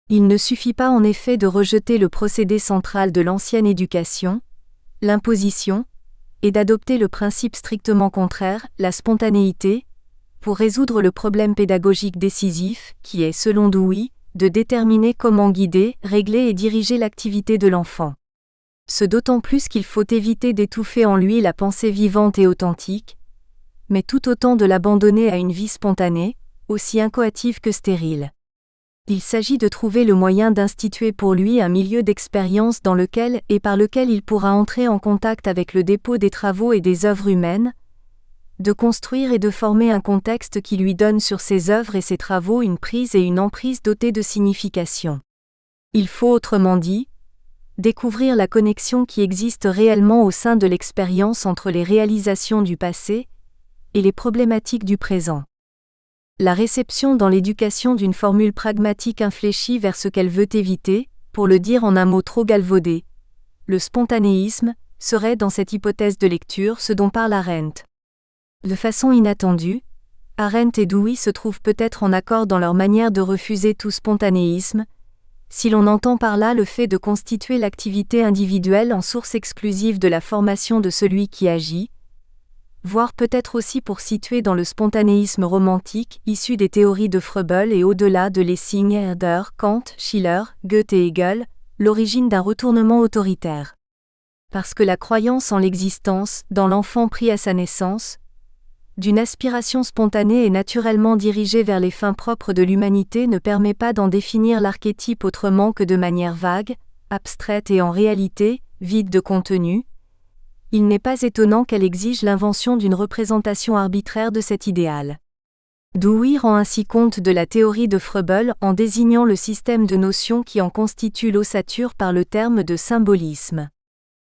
Il ne suffit pas en effet de rejeter le procédé central de l'ancienne éducation, l'imposition, et d'adopter le principe strictement contraire, la spontanéité, pour résoudre le problème pédagogique décisif, qui est, selon Dewey, de déterminer comment guider, régler et diriger l'activité de l'enfant. Ce d'autant plus qu'il faut éviter d'étouffer en lui la pensée vivante et authentique, mais tout autant de l'abandonner à une vie spontanée, aussi incoative que stérile. Il s'agit de trouver le moyen d'instituer pour lui un milieu d'expérience dans lequel et par lequel il pourra entrer en contact avec le dépôt des travaux et des œuvres humaines, de construire et de former un contexte qui lui donne sur ses œuvres et ses travaux une prise et une emprise dotées de signification. Il faut, autrement dit, découvrir la connexion qui existe réellement au sein de l'expérience entre les réalisations du passé et les problématiques du présent. La réception dans l'éducation d'une formule pragmatique infléchie vers ce qu'elle veut éviter, pour le dire en un mot trop galvaudé, le spontanéisme, serait dans cette hypothèse de lecture ce dont parle Arendt. De façon inattendue, Arendt et Dewey se trouvent peut-être en accord dans leur manière de refuser tout spontanéisme, si l'on entend par là le fait de constituer l'activité individuelle en source exclusive de la formation de celui qui agit, voire peut-être aussi pour situer dans le spontanéisme romantique, issu des théories de Froebel et au-delà de Lessing, Herder, Kant, Schiller, Goethe et Hegel, l'origine d'un retournement autoritaire. Parce que la croyance en l'existence, dans l'enfant pris à sa naissance, d'une aspiration spontanée et naturellement dirigée vers les fins propres de l'humanité ne permet pas d'en définir l'archétype autrement que de manière vague, abstraite et en réalité, vide de contenu. Il n'est pas étonnant qu'elle exige l'invention d'une représentation arbitraire de cet idéal. Dewey rend ainsi compte de la théorie de Froebel en désignant le système de notions qui en constitue l'ossature par le terme de symbolisme.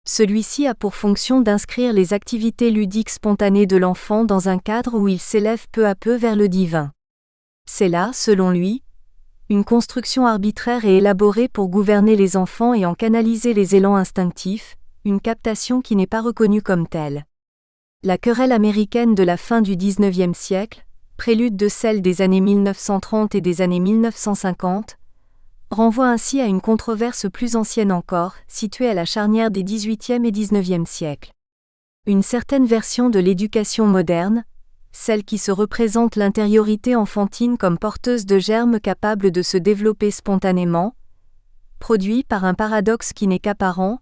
Celui-ci a pour fonction d'inscrire les activités ludiques spontanées de l'enfant dans un cadre où il s'élève peu à peu vers le divin. C'est là, selon lui, une construction arbitraire et élaborée pour gouverner les enfants et en canaliser les élans instinctifs, une captation qui n'est pas reconnue comme telle. La querelle américaine de la fin du XIXe siècle, prélude de celle des années 1930 et des années 1950, renvoie ainsi à une controverse plus ancienne encore, située à la charnière des XVIIIe et XIXe siècles. Une certaine version de l'éducation moderne, celle qui se représente l'intériorité enfantine comme porteuse de germes capables de se développer spontanément, produit par un paradoxe qui n'est qu'apparent,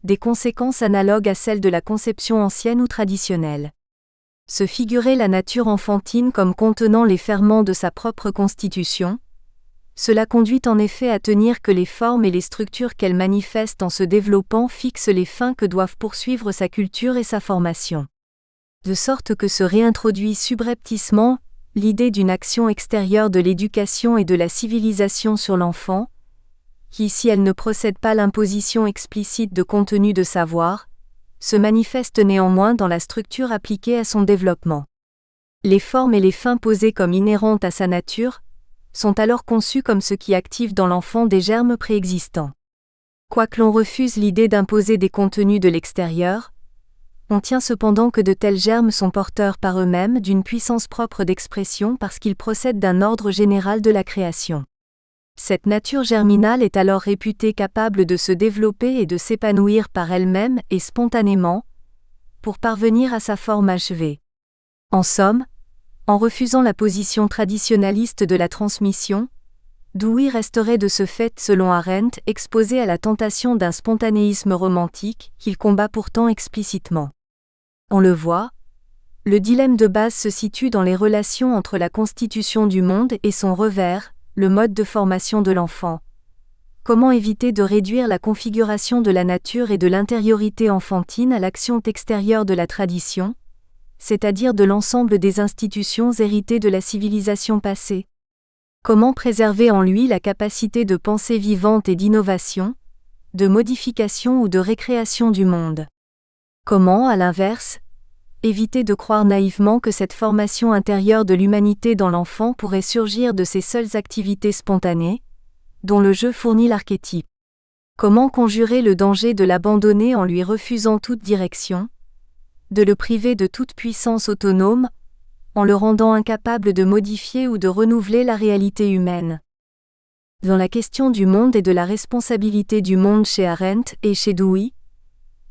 des conséquences analogues à celles de la conception ancienne ou traditionnelle. Se figurer la nature enfantine comme contenant les ferments de sa propre constitution, cela conduit en effet à tenir que les formes et les structures qu'elle manifeste en se développant fixent les fins que doivent poursuivre sa culture et sa formation. De sorte que se réintroduit subrepticement l'idée d'une action extérieure de l'éducation et de la civilisation sur l'enfant, qui, si elle ne procède pas l'imposition explicite de contenu de savoir, se manifeste néanmoins dans la structure appliquée à son développement. Les formes et les fins posées comme inhérentes à sa nature sont alors conçues comme ce qui active dans l'enfant des germes préexistants. Quoique l'on refuse l'idée d'imposer des contenus de l'extérieur, on tient cependant que de tels germes sont porteurs par eux-mêmes d'une puissance propre d'expression parce qu'ils procèdent d'un ordre général de la création. Cette nature germinale est alors réputée capable de se développer et de s'épanouir par elle-même et spontanément, pour parvenir à sa forme achevée. En somme, en refusant la position traditionnaliste de la transmission, Dewey resterait de ce fait, selon Arendt, exposé à la tentation d'un spontanéisme romantique, qu'il combat pourtant explicitement. On le voit, le dilemme de base se situe dans les relations entre la constitution du monde et son revers, le mode de formation de l'enfant. Comment éviter de réduire la configuration de la nature et de l'intériorité enfantine à l'action extérieure de la tradition, c'est-à-dire de l'ensemble des institutions héritées de la civilisation passée? Comment préserver en lui la capacité de pensée vivante et d'innovation, de modification ou de récréation du monde? Comment, à l'inverse, éviter de croire naïvement que cette formation intérieure de l'humanité dans l'enfant pourrait surgir de ses seules activités spontanées, dont le jeu fournit l'archétype? Comment conjurer le danger de l'abandonner en lui refusant toute direction, de le priver de toute puissance autonome, en le rendant incapable de modifier ou de renouveler la réalité humaine? Dans la question du monde et de la responsabilité du monde chez Arendt et chez Dewey,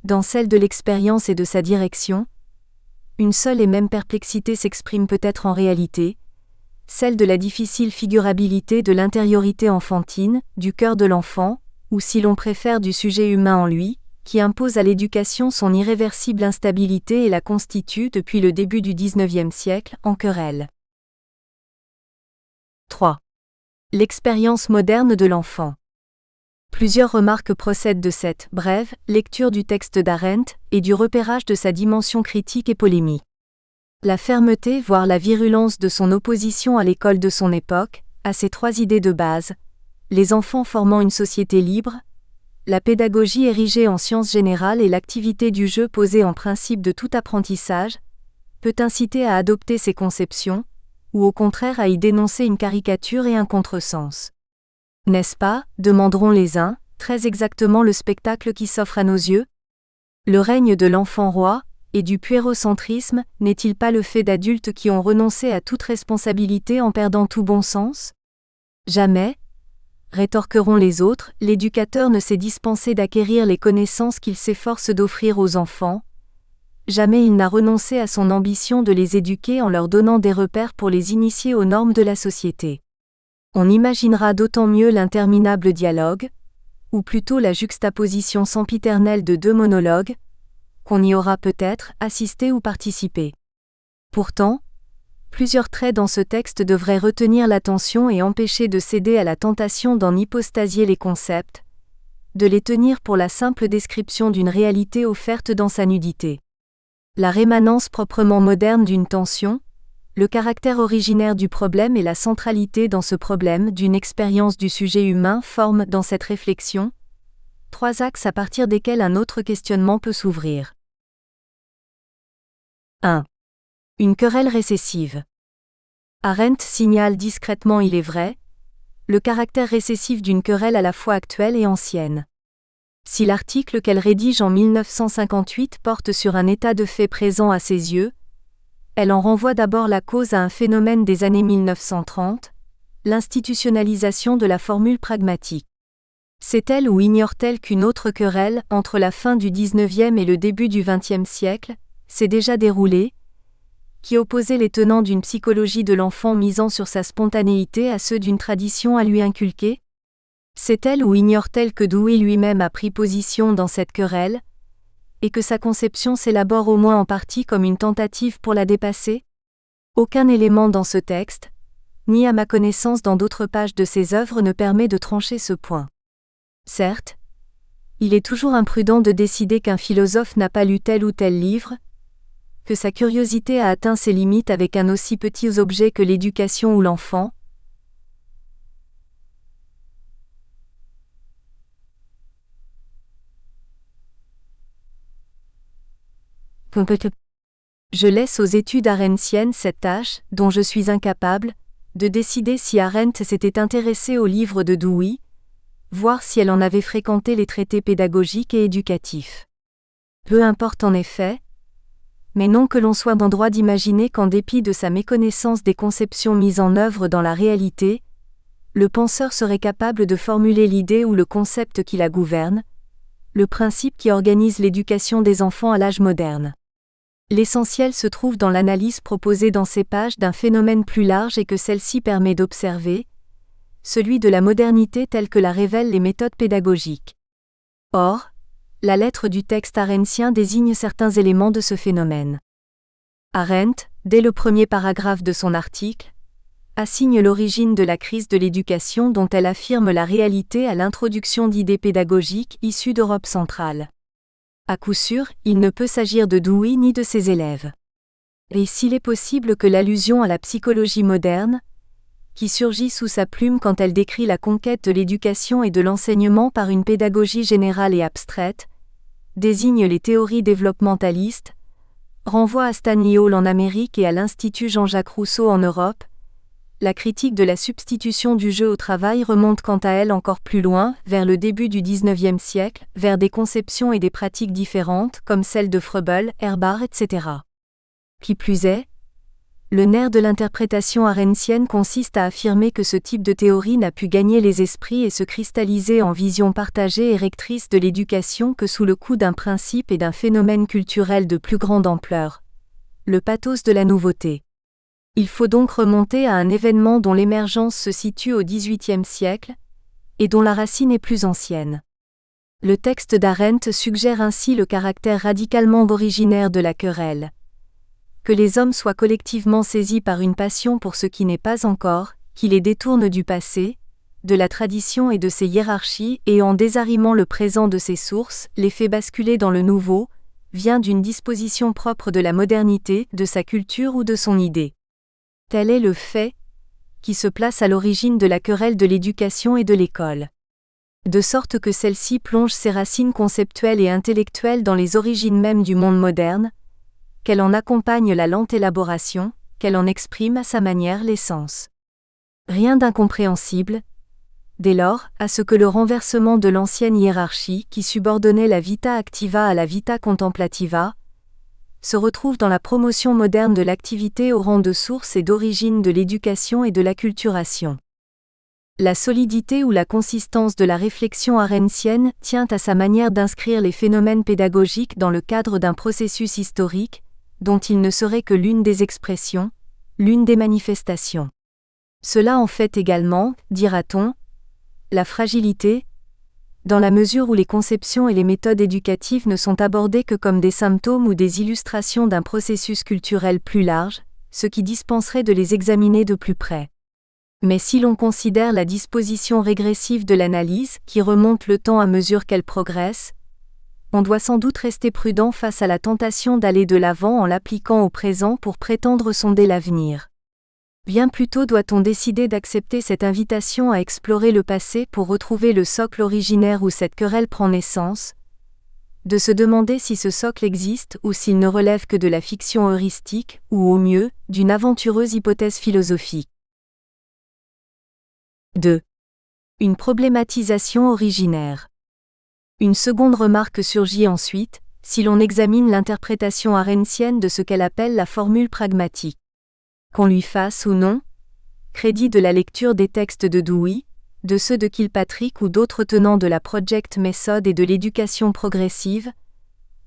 dans celle de l'expérience et de sa direction, une seule et même perplexité s'exprime peut-être en réalité, celle de la difficile figurabilité de l'intériorité enfantine, du cœur de l'enfant, ou si l'on préfère du sujet humain en lui, qui impose à l'éducation son irréversible instabilité et la constitue depuis le début du XIXe siècle en querelle. 3. L'expérience moderne de l'enfant. Plusieurs remarques procèdent de cette brève lecture du texte d'Arendt et du repérage de sa dimension critique et polémique. La fermeté, voire la virulence de son opposition à l'école de son époque, à ces trois idées de base, les enfants formant une société libre, la pédagogie érigée en science générale et l'activité du jeu posée en principe de tout apprentissage, peut inciter à adopter ces conceptions, ou au contraire à y dénoncer une caricature et un contresens. N'est-ce pas, demanderont les uns, très exactement le spectacle qui s'offre à nos yeux? Le règne de l'enfant roi, et du puérocentrisme, n'est-il pas le fait d'adultes qui ont renoncé à toute responsabilité en perdant tout bon sens? Jamais, rétorqueront les autres, l'éducateur ne s'est dispensé d'acquérir les connaissances qu'il s'efforce d'offrir aux enfants. Jamais il n'a renoncé à son ambition de les éduquer en leur donnant des repères pour les initier aux normes de la société. On imaginera d'autant mieux l'interminable dialogue, ou plutôt la juxtaposition sempiternelle de deux monologues, qu'on y aura peut-être assisté ou participé. Pourtant, plusieurs traits dans ce texte devraient retenir l'attention et empêcher de céder à la tentation d'en hypostasier les concepts, de les tenir pour la simple description d'une réalité offerte dans sa nudité. La rémanence proprement moderne d'une tension, le caractère originaire du problème et la centralité dans ce problème d'une expérience du sujet humain forment dans cette réflexion trois axes à partir desquels un autre questionnement peut s'ouvrir. 1. Une querelle récessive. Arendt signale discrètement, il est vrai, le caractère récessif d'une querelle à la fois actuelle et ancienne. Si l'article qu'elle rédige en 1958 porte sur un état de fait présent à ses yeux, elle en renvoie d'abord la cause à un phénomène des années 1930, l'institutionnalisation de la formule pragmatique. Sait-elle ou ignore-t-elle qu'une autre querelle, entre la fin du XIXe et le début du XXe siècle, s'est déjà déroulée, qui opposait les tenants d'une psychologie de l'enfant misant sur sa spontanéité à ceux d'une tradition à lui inculquer? Sait-elle ou ignore-t-elle que Dewey lui-même a pris position dans cette querelle, et que sa conception s'élabore au moins en partie comme une tentative pour la dépasser? Aucun élément dans ce texte, ni à ma connaissance dans d'autres pages de ses œuvres ne permet de trancher ce point. Certes, il est toujours imprudent de décider qu'un philosophe n'a pas lu tel ou tel livre, que sa curiosité a atteint ses limites avec un aussi petit objet que l'éducation ou l'enfant. Je laisse aux études arendtiennes cette tâche, dont je suis incapable, de décider si Arendt s'était intéressée aux livres de Dewey, voir si elle en avait fréquenté les traités pédagogiques et éducatifs. Peu importe en effet, mais non que l'on soit en droit d'imaginer qu'en dépit de sa méconnaissance des conceptions mises en œuvre dans la réalité, le penseur serait capable de formuler l'idée ou le concept qui la gouverne, le principe qui organise l'éducation des enfants à l'âge moderne. L'essentiel se trouve dans l'analyse proposée dans ces pages d'un phénomène plus large et que celle-ci permet d'observer, celui de la modernité telle que la révèlent les méthodes pédagogiques. Or, la lettre du texte arendtien désigne certains éléments de ce phénomène. Arendt, dès le premier paragraphe de son article, assigne l'origine de la crise de l'éducation dont elle affirme la réalité à l'introduction d'idées pédagogiques issues d'Europe centrale. À coup sûr, il ne peut s'agir de Dewey ni de ses élèves. Et s'il est possible que l'allusion à la psychologie moderne, qui surgit sous sa plume quand elle décrit la conquête de l'éducation et de l'enseignement par une pédagogie générale et abstraite, désigne les théories développementalistes, renvoie à Stanley Hall en Amérique et à l'Institut Jean-Jacques Rousseau en Europe, la critique de la substitution du jeu au travail remonte quant à elle encore plus loin, vers le début du XIXe siècle, vers des conceptions et des pratiques différentes comme celles de Froebel, Herbart, etc. Qui plus est, le nerf de l'interprétation arendtienne consiste à affirmer que ce type de théorie n'a pu gagner les esprits et se cristalliser en vision partagée et rectrice de l'éducation que sous le coup d'un principe et d'un phénomène culturel de plus grande ampleur, le pathos de la nouveauté. Il faut donc remonter à un événement dont l'émergence se situe au XVIIIe siècle, et dont la racine est plus ancienne. Le texte d'Arendt suggère ainsi le caractère radicalement originaire de la querelle. Que les hommes soient collectivement saisis par une passion pour ce qui n'est pas encore, qui les détourne du passé, de la tradition et de ses hiérarchies et en désarrimant le présent de ses sources, les fait basculer dans le nouveau, vient d'une disposition propre de la modernité, de sa culture ou de son idée. Tel est le fait qui se place à l'origine de la querelle de l'éducation et de l'école. De sorte que celle-ci plonge ses racines conceptuelles et intellectuelles dans les origines mêmes du monde moderne, qu'elle en accompagne la lente élaboration, qu'elle en exprime à sa manière l'essence. Rien d'incompréhensible, dès lors, à ce que le renversement de l'ancienne hiérarchie qui subordonnait la vita activa à la vita contemplativa, se retrouve dans la promotion moderne de l'activité au rang de source et d'origine de l'éducation et de l'acculturation. La solidité ou la consistance de la réflexion arendtienne tient à sa manière d'inscrire les phénomènes pédagogiques dans le cadre d'un processus historique, dont il ne serait que l'une des expressions, l'une des manifestations. Cela en fait également, dira-t-on, la fragilité dans la mesure où les conceptions et les méthodes éducatives ne sont abordées que comme des symptômes ou des illustrations d'un processus culturel plus large, ce qui dispenserait de les examiner de plus près. Mais si l'on considère la disposition régressive de l'analyse, qui remonte le temps à mesure qu'elle progresse, on doit sans doute rester prudent face à la tentation d'aller de l'avant en l'appliquant au présent pour prétendre sonder l'avenir. Bien plutôt doit-on décider d'accepter cette invitation à explorer le passé pour retrouver le socle originaire où cette querelle prend naissance, de se demander si ce socle existe ou s'il ne relève que de la fiction heuristique, ou au mieux, d'une aventureuse hypothèse philosophique. 2. Une problématisation originaire. Une seconde remarque surgit ensuite, si l'on examine l'interprétation arendtienne de ce qu'elle appelle la formule pragmatique. Qu'on lui fasse ou non crédit de la lecture des textes de Dewey, de ceux de Kilpatrick ou d'autres tenants de la Project Method et de l'éducation progressive,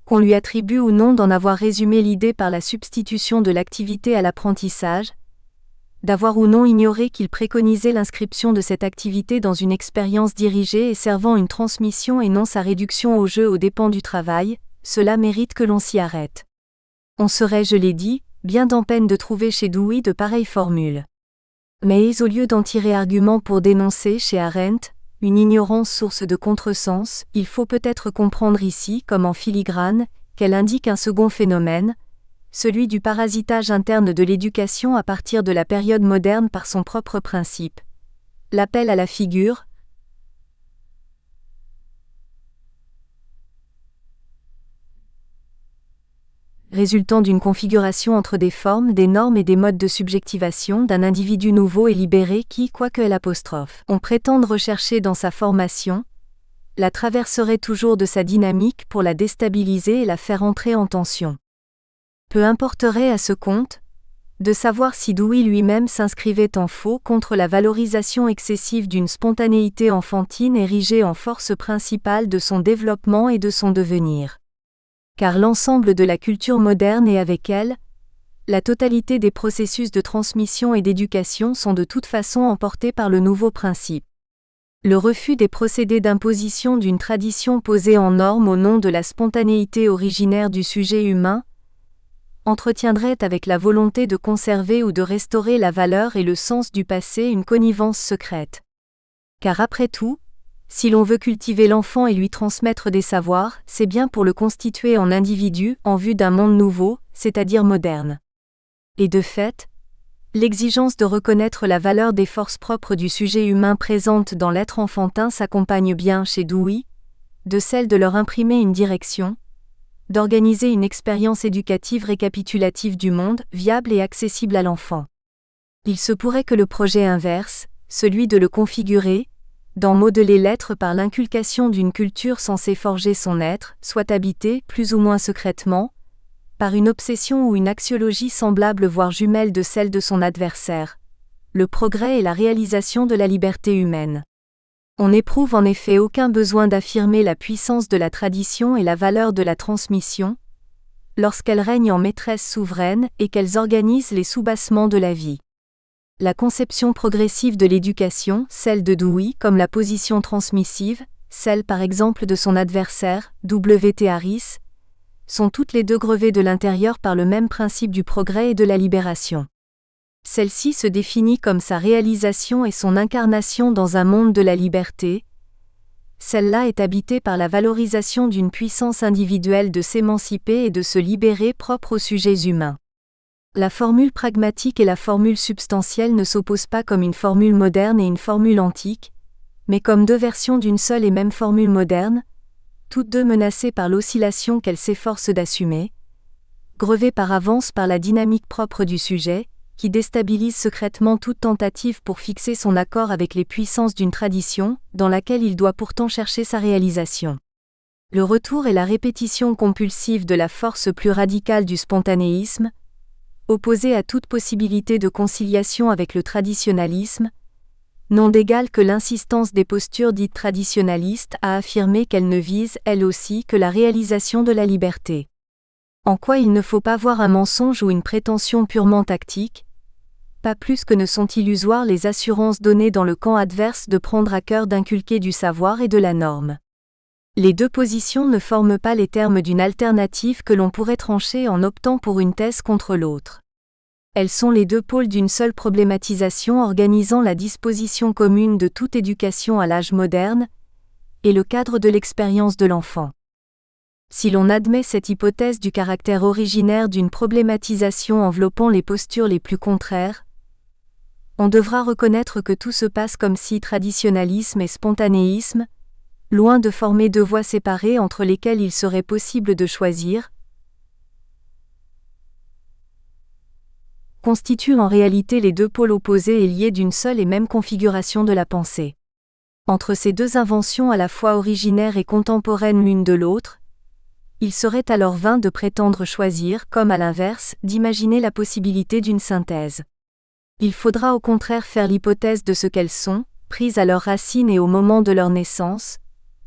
qu'on lui attribue ou non d'en avoir résumé l'idée par la substitution de l'activité à l'apprentissage, d'avoir ou non ignoré qu'il préconisait l'inscription de cette activité dans une expérience dirigée et servant une transmission et non sa réduction au jeu aux dépens du travail, cela mérite que l'on s'y arrête. On serait, je l'ai dit, bien en peine de trouver chez Dewey de pareilles formules. Mais au lieu d'en tirer argument pour dénoncer chez Arendt une ignorance source de contresens, il faut peut-être comprendre ici, comme en filigrane, qu'elle indique un second phénomène, celui du parasitage interne de l'éducation à partir de la période moderne par son propre principe. L'appel à la figure, résultant d'une configuration entre des formes, des normes et des modes de subjectivation d'un individu nouveau et libéré qui, quoique on prétende rechercher dans sa formation, la traverserait toujours de sa dynamique pour la déstabiliser et la faire entrer en tension. Peu importerait à ce compte de savoir si Dewey lui-même s'inscrivait en faux contre la valorisation excessive d'une spontanéité enfantine érigée en force principale de son développement et de son devenir. Car l'ensemble de la culture moderne et avec elle, la totalité des processus de transmission et d'éducation sont de toute façon emportés par le nouveau principe. Le refus des procédés d'imposition d'une tradition posée en norme au nom de la spontanéité originaire du sujet humain entretiendrait avec la volonté de conserver ou de restaurer la valeur et le sens du passé une connivence secrète. Car après tout, si l'on veut cultiver l'enfant et lui transmettre des savoirs, c'est bien pour le constituer en individu en vue d'un monde nouveau, c'est-à-dire moderne. Et de fait, l'exigence de reconnaître la valeur des forces propres du sujet humain présente dans l'être enfantin s'accompagne bien chez Dewey, de celle de leur imprimer une direction, d'organiser une expérience éducative récapitulative du monde, viable et accessible à l'enfant. Il se pourrait que le projet inverse, celui de le configurer, d'en modeler l'être par l'inculcation d'une culture censée forger son être, soit habité, plus ou moins secrètement, par une obsession ou une axiologie semblable voire jumelle de celle de son adversaire, le progrès et la réalisation de la liberté humaine. On n'éprouve en effet aucun besoin d'affirmer la puissance de la tradition et la valeur de la transmission, lorsqu'elles règnent en maîtresse souveraine et qu'elles organisent les soubassements de la vie. La conception progressive de l'éducation, celle de Dewey comme la position transmissive, celle par exemple de son adversaire, W.T. Harris, sont toutes les deux grevées de l'intérieur par le même principe du progrès et de la libération. Celle-ci se définit comme sa réalisation et son incarnation dans un monde de la liberté. Celle-là est habitée par la valorisation d'une puissance individuelle de s'émanciper et de se libérer propre aux sujets humains. La formule pragmatique et la formule substantielle ne s'opposent pas comme une formule moderne et une formule antique, mais comme deux versions d'une seule et même formule moderne, toutes deux menacées par l'oscillation qu'elles s'efforcent d'assumer, grevées par avance par la dynamique propre du sujet, qui déstabilise secrètement toute tentative pour fixer son accord avec les puissances d'une tradition, dans laquelle il doit pourtant chercher sa réalisation. Le retour et la répétition compulsive de la force plus radicale du spontanéisme, opposée à toute possibilité de conciliation avec le traditionnalisme, n'ont d'égal que l'insistance des postures dites traditionnalistes à affirmer qu'elles ne visent, elles aussi, que la réalisation de la liberté. En quoi il ne faut pas voir un mensonge ou une prétention purement tactique, pas plus que ne sont illusoires les assurances données dans le camp adverse de prendre à cœur d'inculquer du savoir et de la norme. Les deux positions ne forment pas les termes d'une alternative que l'on pourrait trancher en optant pour une thèse contre l'autre. Elles sont les deux pôles d'une seule problématisation organisant la disposition commune de toute éducation à l'âge moderne, et le cadre de l'expérience de l'enfant. Si l'on admet cette hypothèse du caractère originaire d'une problématisation enveloppant les postures les plus contraires, on devra reconnaître que tout se passe comme si traditionnalisme et spontanéisme, loin de former deux voies séparées entre lesquelles il serait possible de choisir, constituent en réalité les deux pôles opposés et liés d'une seule et même configuration de la pensée. Entre ces deux inventions à la fois originaires et contemporaines l'une de l'autre, il serait alors vain de prétendre choisir, comme à l'inverse, d'imaginer la possibilité d'une synthèse. Il faudra au contraire faire l'hypothèse de ce qu'elles sont, prises à leurs racines et au moment de leur naissance,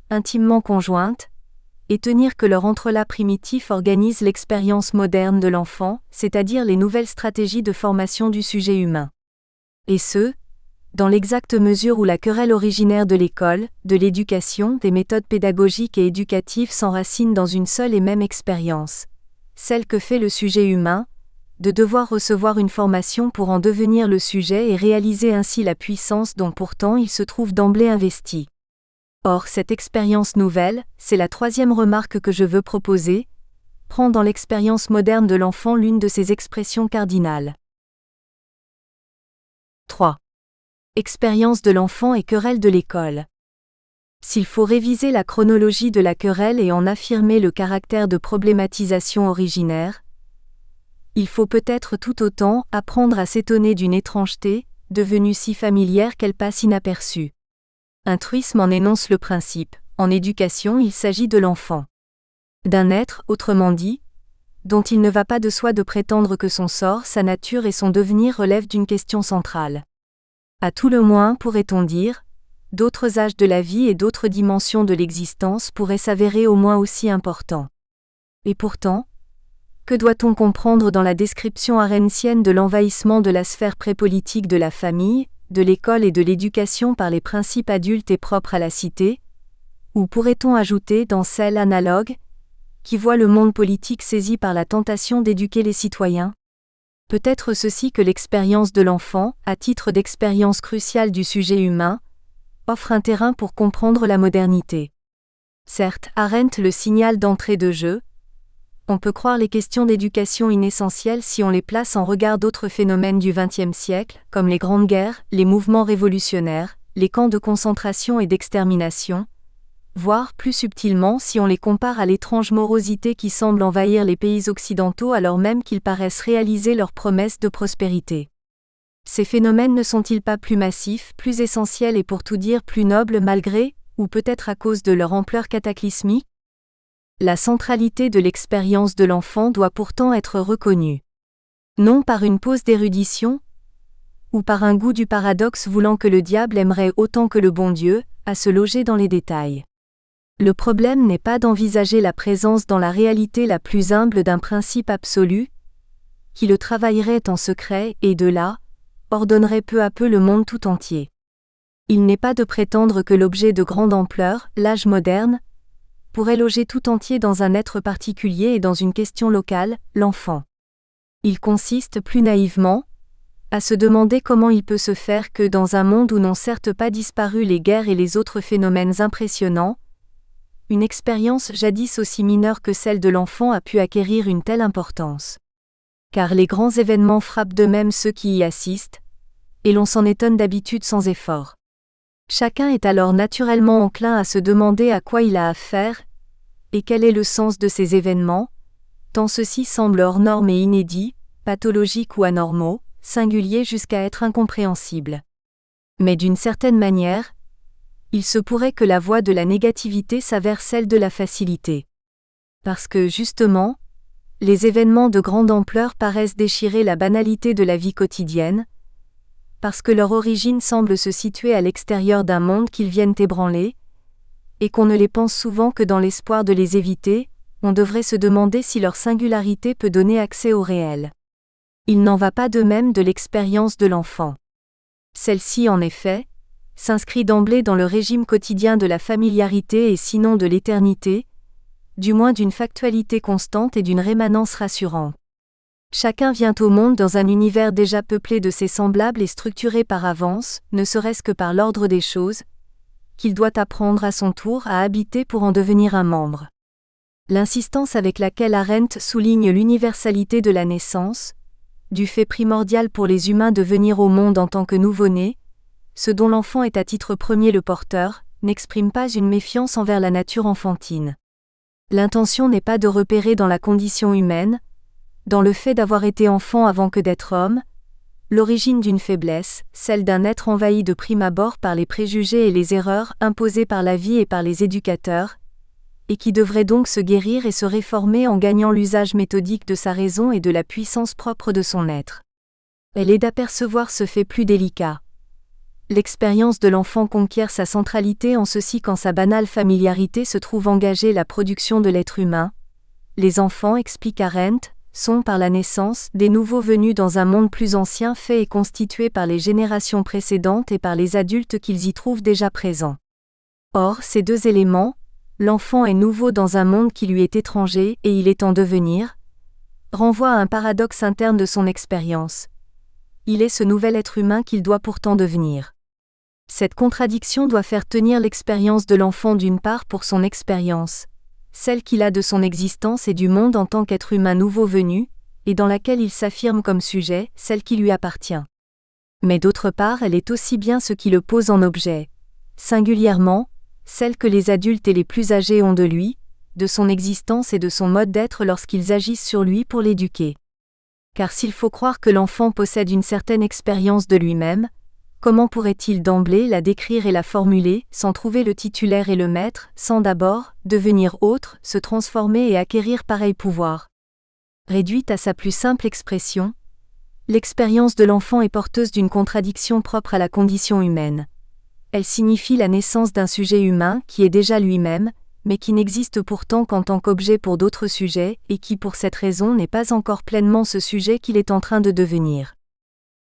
intimement conjointes, et tenir que leur entrelac primitif organise l'expérience moderne de l'enfant, c'est-à-dire les nouvelles stratégies de formation du sujet humain. Et ce, dans l'exacte mesure où la querelle originaire de l'école, de l'éducation, des méthodes pédagogiques et éducatives s'enracine dans une seule et même expérience, celle que fait le sujet humain, de devoir recevoir une formation pour en devenir le sujet et réaliser ainsi la puissance dont pourtant il se trouve d'emblée investi. Or, cette expérience nouvelle, c'est la troisième remarque que je veux proposer, prend dans l'expérience moderne de l'enfant l'une de ses expressions cardinales. 3. Expérience de l'enfant et querelle de l'école. S'il faut réviser la chronologie de la querelle et en affirmer le caractère de problématisation originaire, il faut peut-être tout autant apprendre à s'étonner d'une étrangeté, devenue si familière qu'elle passe inaperçue. Un truisme en énonce le principe. En éducation, il s'agit de l'enfant. D'un être, autrement dit, dont il ne va pas de soi de prétendre que son sort, sa nature et son devenir relèvent d'une question centrale. À tout le moins, pourrait-on dire, d'autres âges de la vie et d'autres dimensions de l'existence pourraient s'avérer au moins aussi importants. Et pourtant, que doit-on comprendre dans la description arendtienne de l'envahissement de la sphère prépolitique de la famille, de l'école et de l'éducation par les principes adultes et propres à la cité, ou pourrait-on ajouter dans celle analogue, qui voit le monde politique saisi par la tentation d'éduquer les citoyens? Peut-être ceci que l'expérience de l'enfant, à titre d'expérience cruciale du sujet humain, offre un terrain pour comprendre la modernité. Certes, Arendt le signale d'entrée de jeu, on peut croire les questions d'éducation inessentielles si on les place en regard d'autres phénomènes du XXe siècle, comme les grandes guerres, les mouvements révolutionnaires, les camps de concentration et d'extermination, voire plus subtilement si on les compare à l'étrange morosité qui semble envahir les pays occidentaux alors même qu'ils paraissent réaliser leurs promesses de prospérité. Ces phénomènes ne sont-ils pas plus massifs, plus essentiels et pour tout dire plus nobles malgré, ou peut-être à cause de leur ampleur cataclysmique? La centralité de l'expérience de l'enfant doit pourtant être reconnue. Non par une pose d'érudition, ou par un goût du paradoxe voulant que le diable aimerait autant que le bon Dieu, à se loger dans les détails. Le problème n'est pas d'envisager la présence dans la réalité la plus humble d'un principe absolu, qui le travaillerait en secret et de là, ordonnerait peu à peu le monde tout entier. Il n'est pas de prétendre que l'objet de grande ampleur, l'âge moderne, pourrait loger tout entier dans un être particulier et dans une question locale, l'enfant. Il consiste plus naïvement, à se demander comment il peut se faire que dans un monde où n'ont certes pas disparu les guerres et les autres phénomènes impressionnants, une expérience jadis aussi mineure que celle de l'enfant a pu acquérir une telle importance. Car les grands événements frappent d'eux-mêmes ceux qui y assistent, et l'on s'en étonne d'habitude sans effort. Chacun est alors naturellement enclin à se demander à quoi il a affaire, et quel est le sens de ces événements, tant ceux-ci semblent hors normes et inédits, pathologiques ou anormaux, singuliers jusqu'à être incompréhensibles. Mais d'une certaine manière, il se pourrait que la voie de la négativité s'avère celle de la facilité. Parce que, justement, les événements de grande ampleur paraissent déchirer la banalité de la vie quotidienne, parce que leur origine semble se situer à l'extérieur d'un monde qu'ils viennent ébranler, et qu'on ne les pense souvent que dans l'espoir de les éviter, on devrait se demander si leur singularité peut donner accès au réel. Il n'en va pas de même de l'expérience de l'enfant. Celle-ci, en effet, s'inscrit d'emblée dans le régime quotidien de la familiarité et sinon de l'éternité, du moins d'une factualité constante et d'une rémanence rassurante. Chacun vient au monde dans un univers déjà peuplé de ses semblables et structuré par avance, ne serait-ce que par l'ordre des choses, qu'il doit apprendre à son tour à habiter pour en devenir un membre. L'insistance avec laquelle Arendt souligne l'universalité de la naissance, du fait primordial pour les humains de venir au monde en tant que nouveau-né, ce dont l'enfant est à titre premier le porteur, n'exprime pas une méfiance envers la nature enfantine. L'intention n'est pas de repérer dans la condition humaine, dans le fait d'avoir été enfant avant que d'être homme, l'origine d'une faiblesse, celle d'un être envahi de prime abord par les préjugés et les erreurs imposées par la vie et par les éducateurs, et qui devrait donc se guérir et se réformer en gagnant l'usage méthodique de sa raison et de la puissance propre de son être. Elle est d'apercevoir ce fait plus délicat. L'expérience de l'enfant conquiert sa centralité en ceci qu'en sa banale familiarité se trouve engagée la production de l'être humain. Les enfants, explique Arendt, sont par la naissance des nouveaux venus dans un monde plus ancien fait et constitué par les générations précédentes et par les adultes qu'ils y trouvent déjà présents. Or, ces deux éléments, l'enfant est nouveau dans un monde qui lui est étranger et il est en devenir, renvoient à un paradoxe interne de son expérience. Il est ce nouvel être humain qu'il doit pourtant devenir. Cette contradiction doit faire tenir l'expérience de l'enfant d'une part pour son expérience, celle qu'il a de son existence et du monde en tant qu'être humain nouveau venu, et dans laquelle il s'affirme comme sujet, celle qui lui appartient. Mais d'autre part, elle est aussi bien ce qui le pose en objet, singulièrement, celle que les adultes et les plus âgés ont de lui, de son existence et de son mode d'être lorsqu'ils agissent sur lui pour l'éduquer. Car s'il faut croire que l'enfant possède une certaine expérience de lui-même, comment pourrait-il d'emblée la décrire et la formuler, sans trouver le titulaire et le maître, sans d'abord devenir autre, se transformer et acquérir pareil pouvoir? Réduite à sa plus simple expression, l'expérience de l'enfant est porteuse d'une contradiction propre à la condition humaine. Elle signifie la naissance d'un sujet humain qui est déjà lui-même, mais qui n'existe pourtant qu'en tant qu'objet pour d'autres sujets, et qui pour cette raison n'est pas encore pleinement ce sujet qu'il est en train de devenir.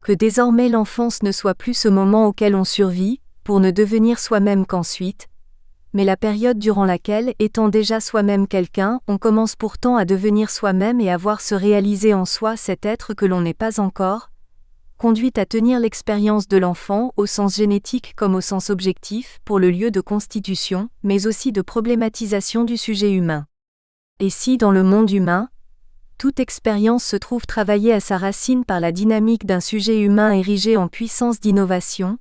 Que désormais l'enfance ne soit plus ce moment auquel on survit, pour ne devenir soi-même qu'ensuite, mais la période durant laquelle, étant déjà soi-même quelqu'un, on commence pourtant à devenir soi-même et à voir se réaliser en soi cet être que l'on n'est pas encore, conduit à tenir l'expérience de l'enfant au sens génétique comme au sens objectif pour le lieu de constitution, mais aussi de problématisation du sujet humain. Et si dans le monde humain, toute expérience se trouve travaillée à sa racine par la dynamique d'un sujet humain érigé en puissance d'innovation,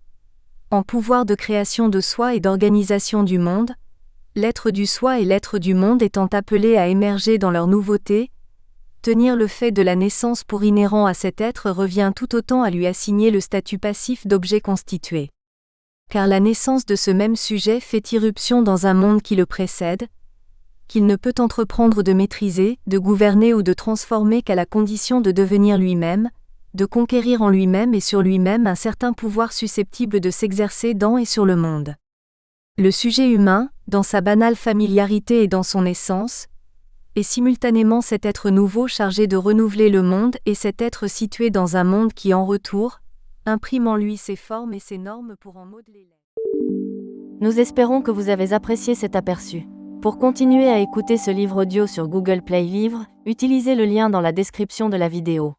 en pouvoir de création de soi et d'organisation du monde, l'être du soi et l'être du monde étant appelés à émerger dans leur nouveauté, tenir le fait de la naissance pour inhérent à cet être revient tout autant à lui assigner le statut passif d'objet constitué. Car la naissance de ce même sujet fait irruption dans un monde qui le précède, qu'il ne peut entreprendre de maîtriser, de gouverner ou de transformer qu'à la condition de devenir lui-même, de conquérir en lui-même et sur lui-même un certain pouvoir susceptible de s'exercer dans et sur le monde. Le sujet humain, dans sa banale familiarité et dans son essence, est simultanément cet être nouveau chargé de renouveler le monde et cet être situé dans un monde qui en retour, imprime en lui ses formes et ses normes pour en modeler. Nous espérons que vous avez apprécié cet aperçu. Pour continuer à écouter ce livre audio sur Google Play Livres, utilisez le lien dans la description de la vidéo.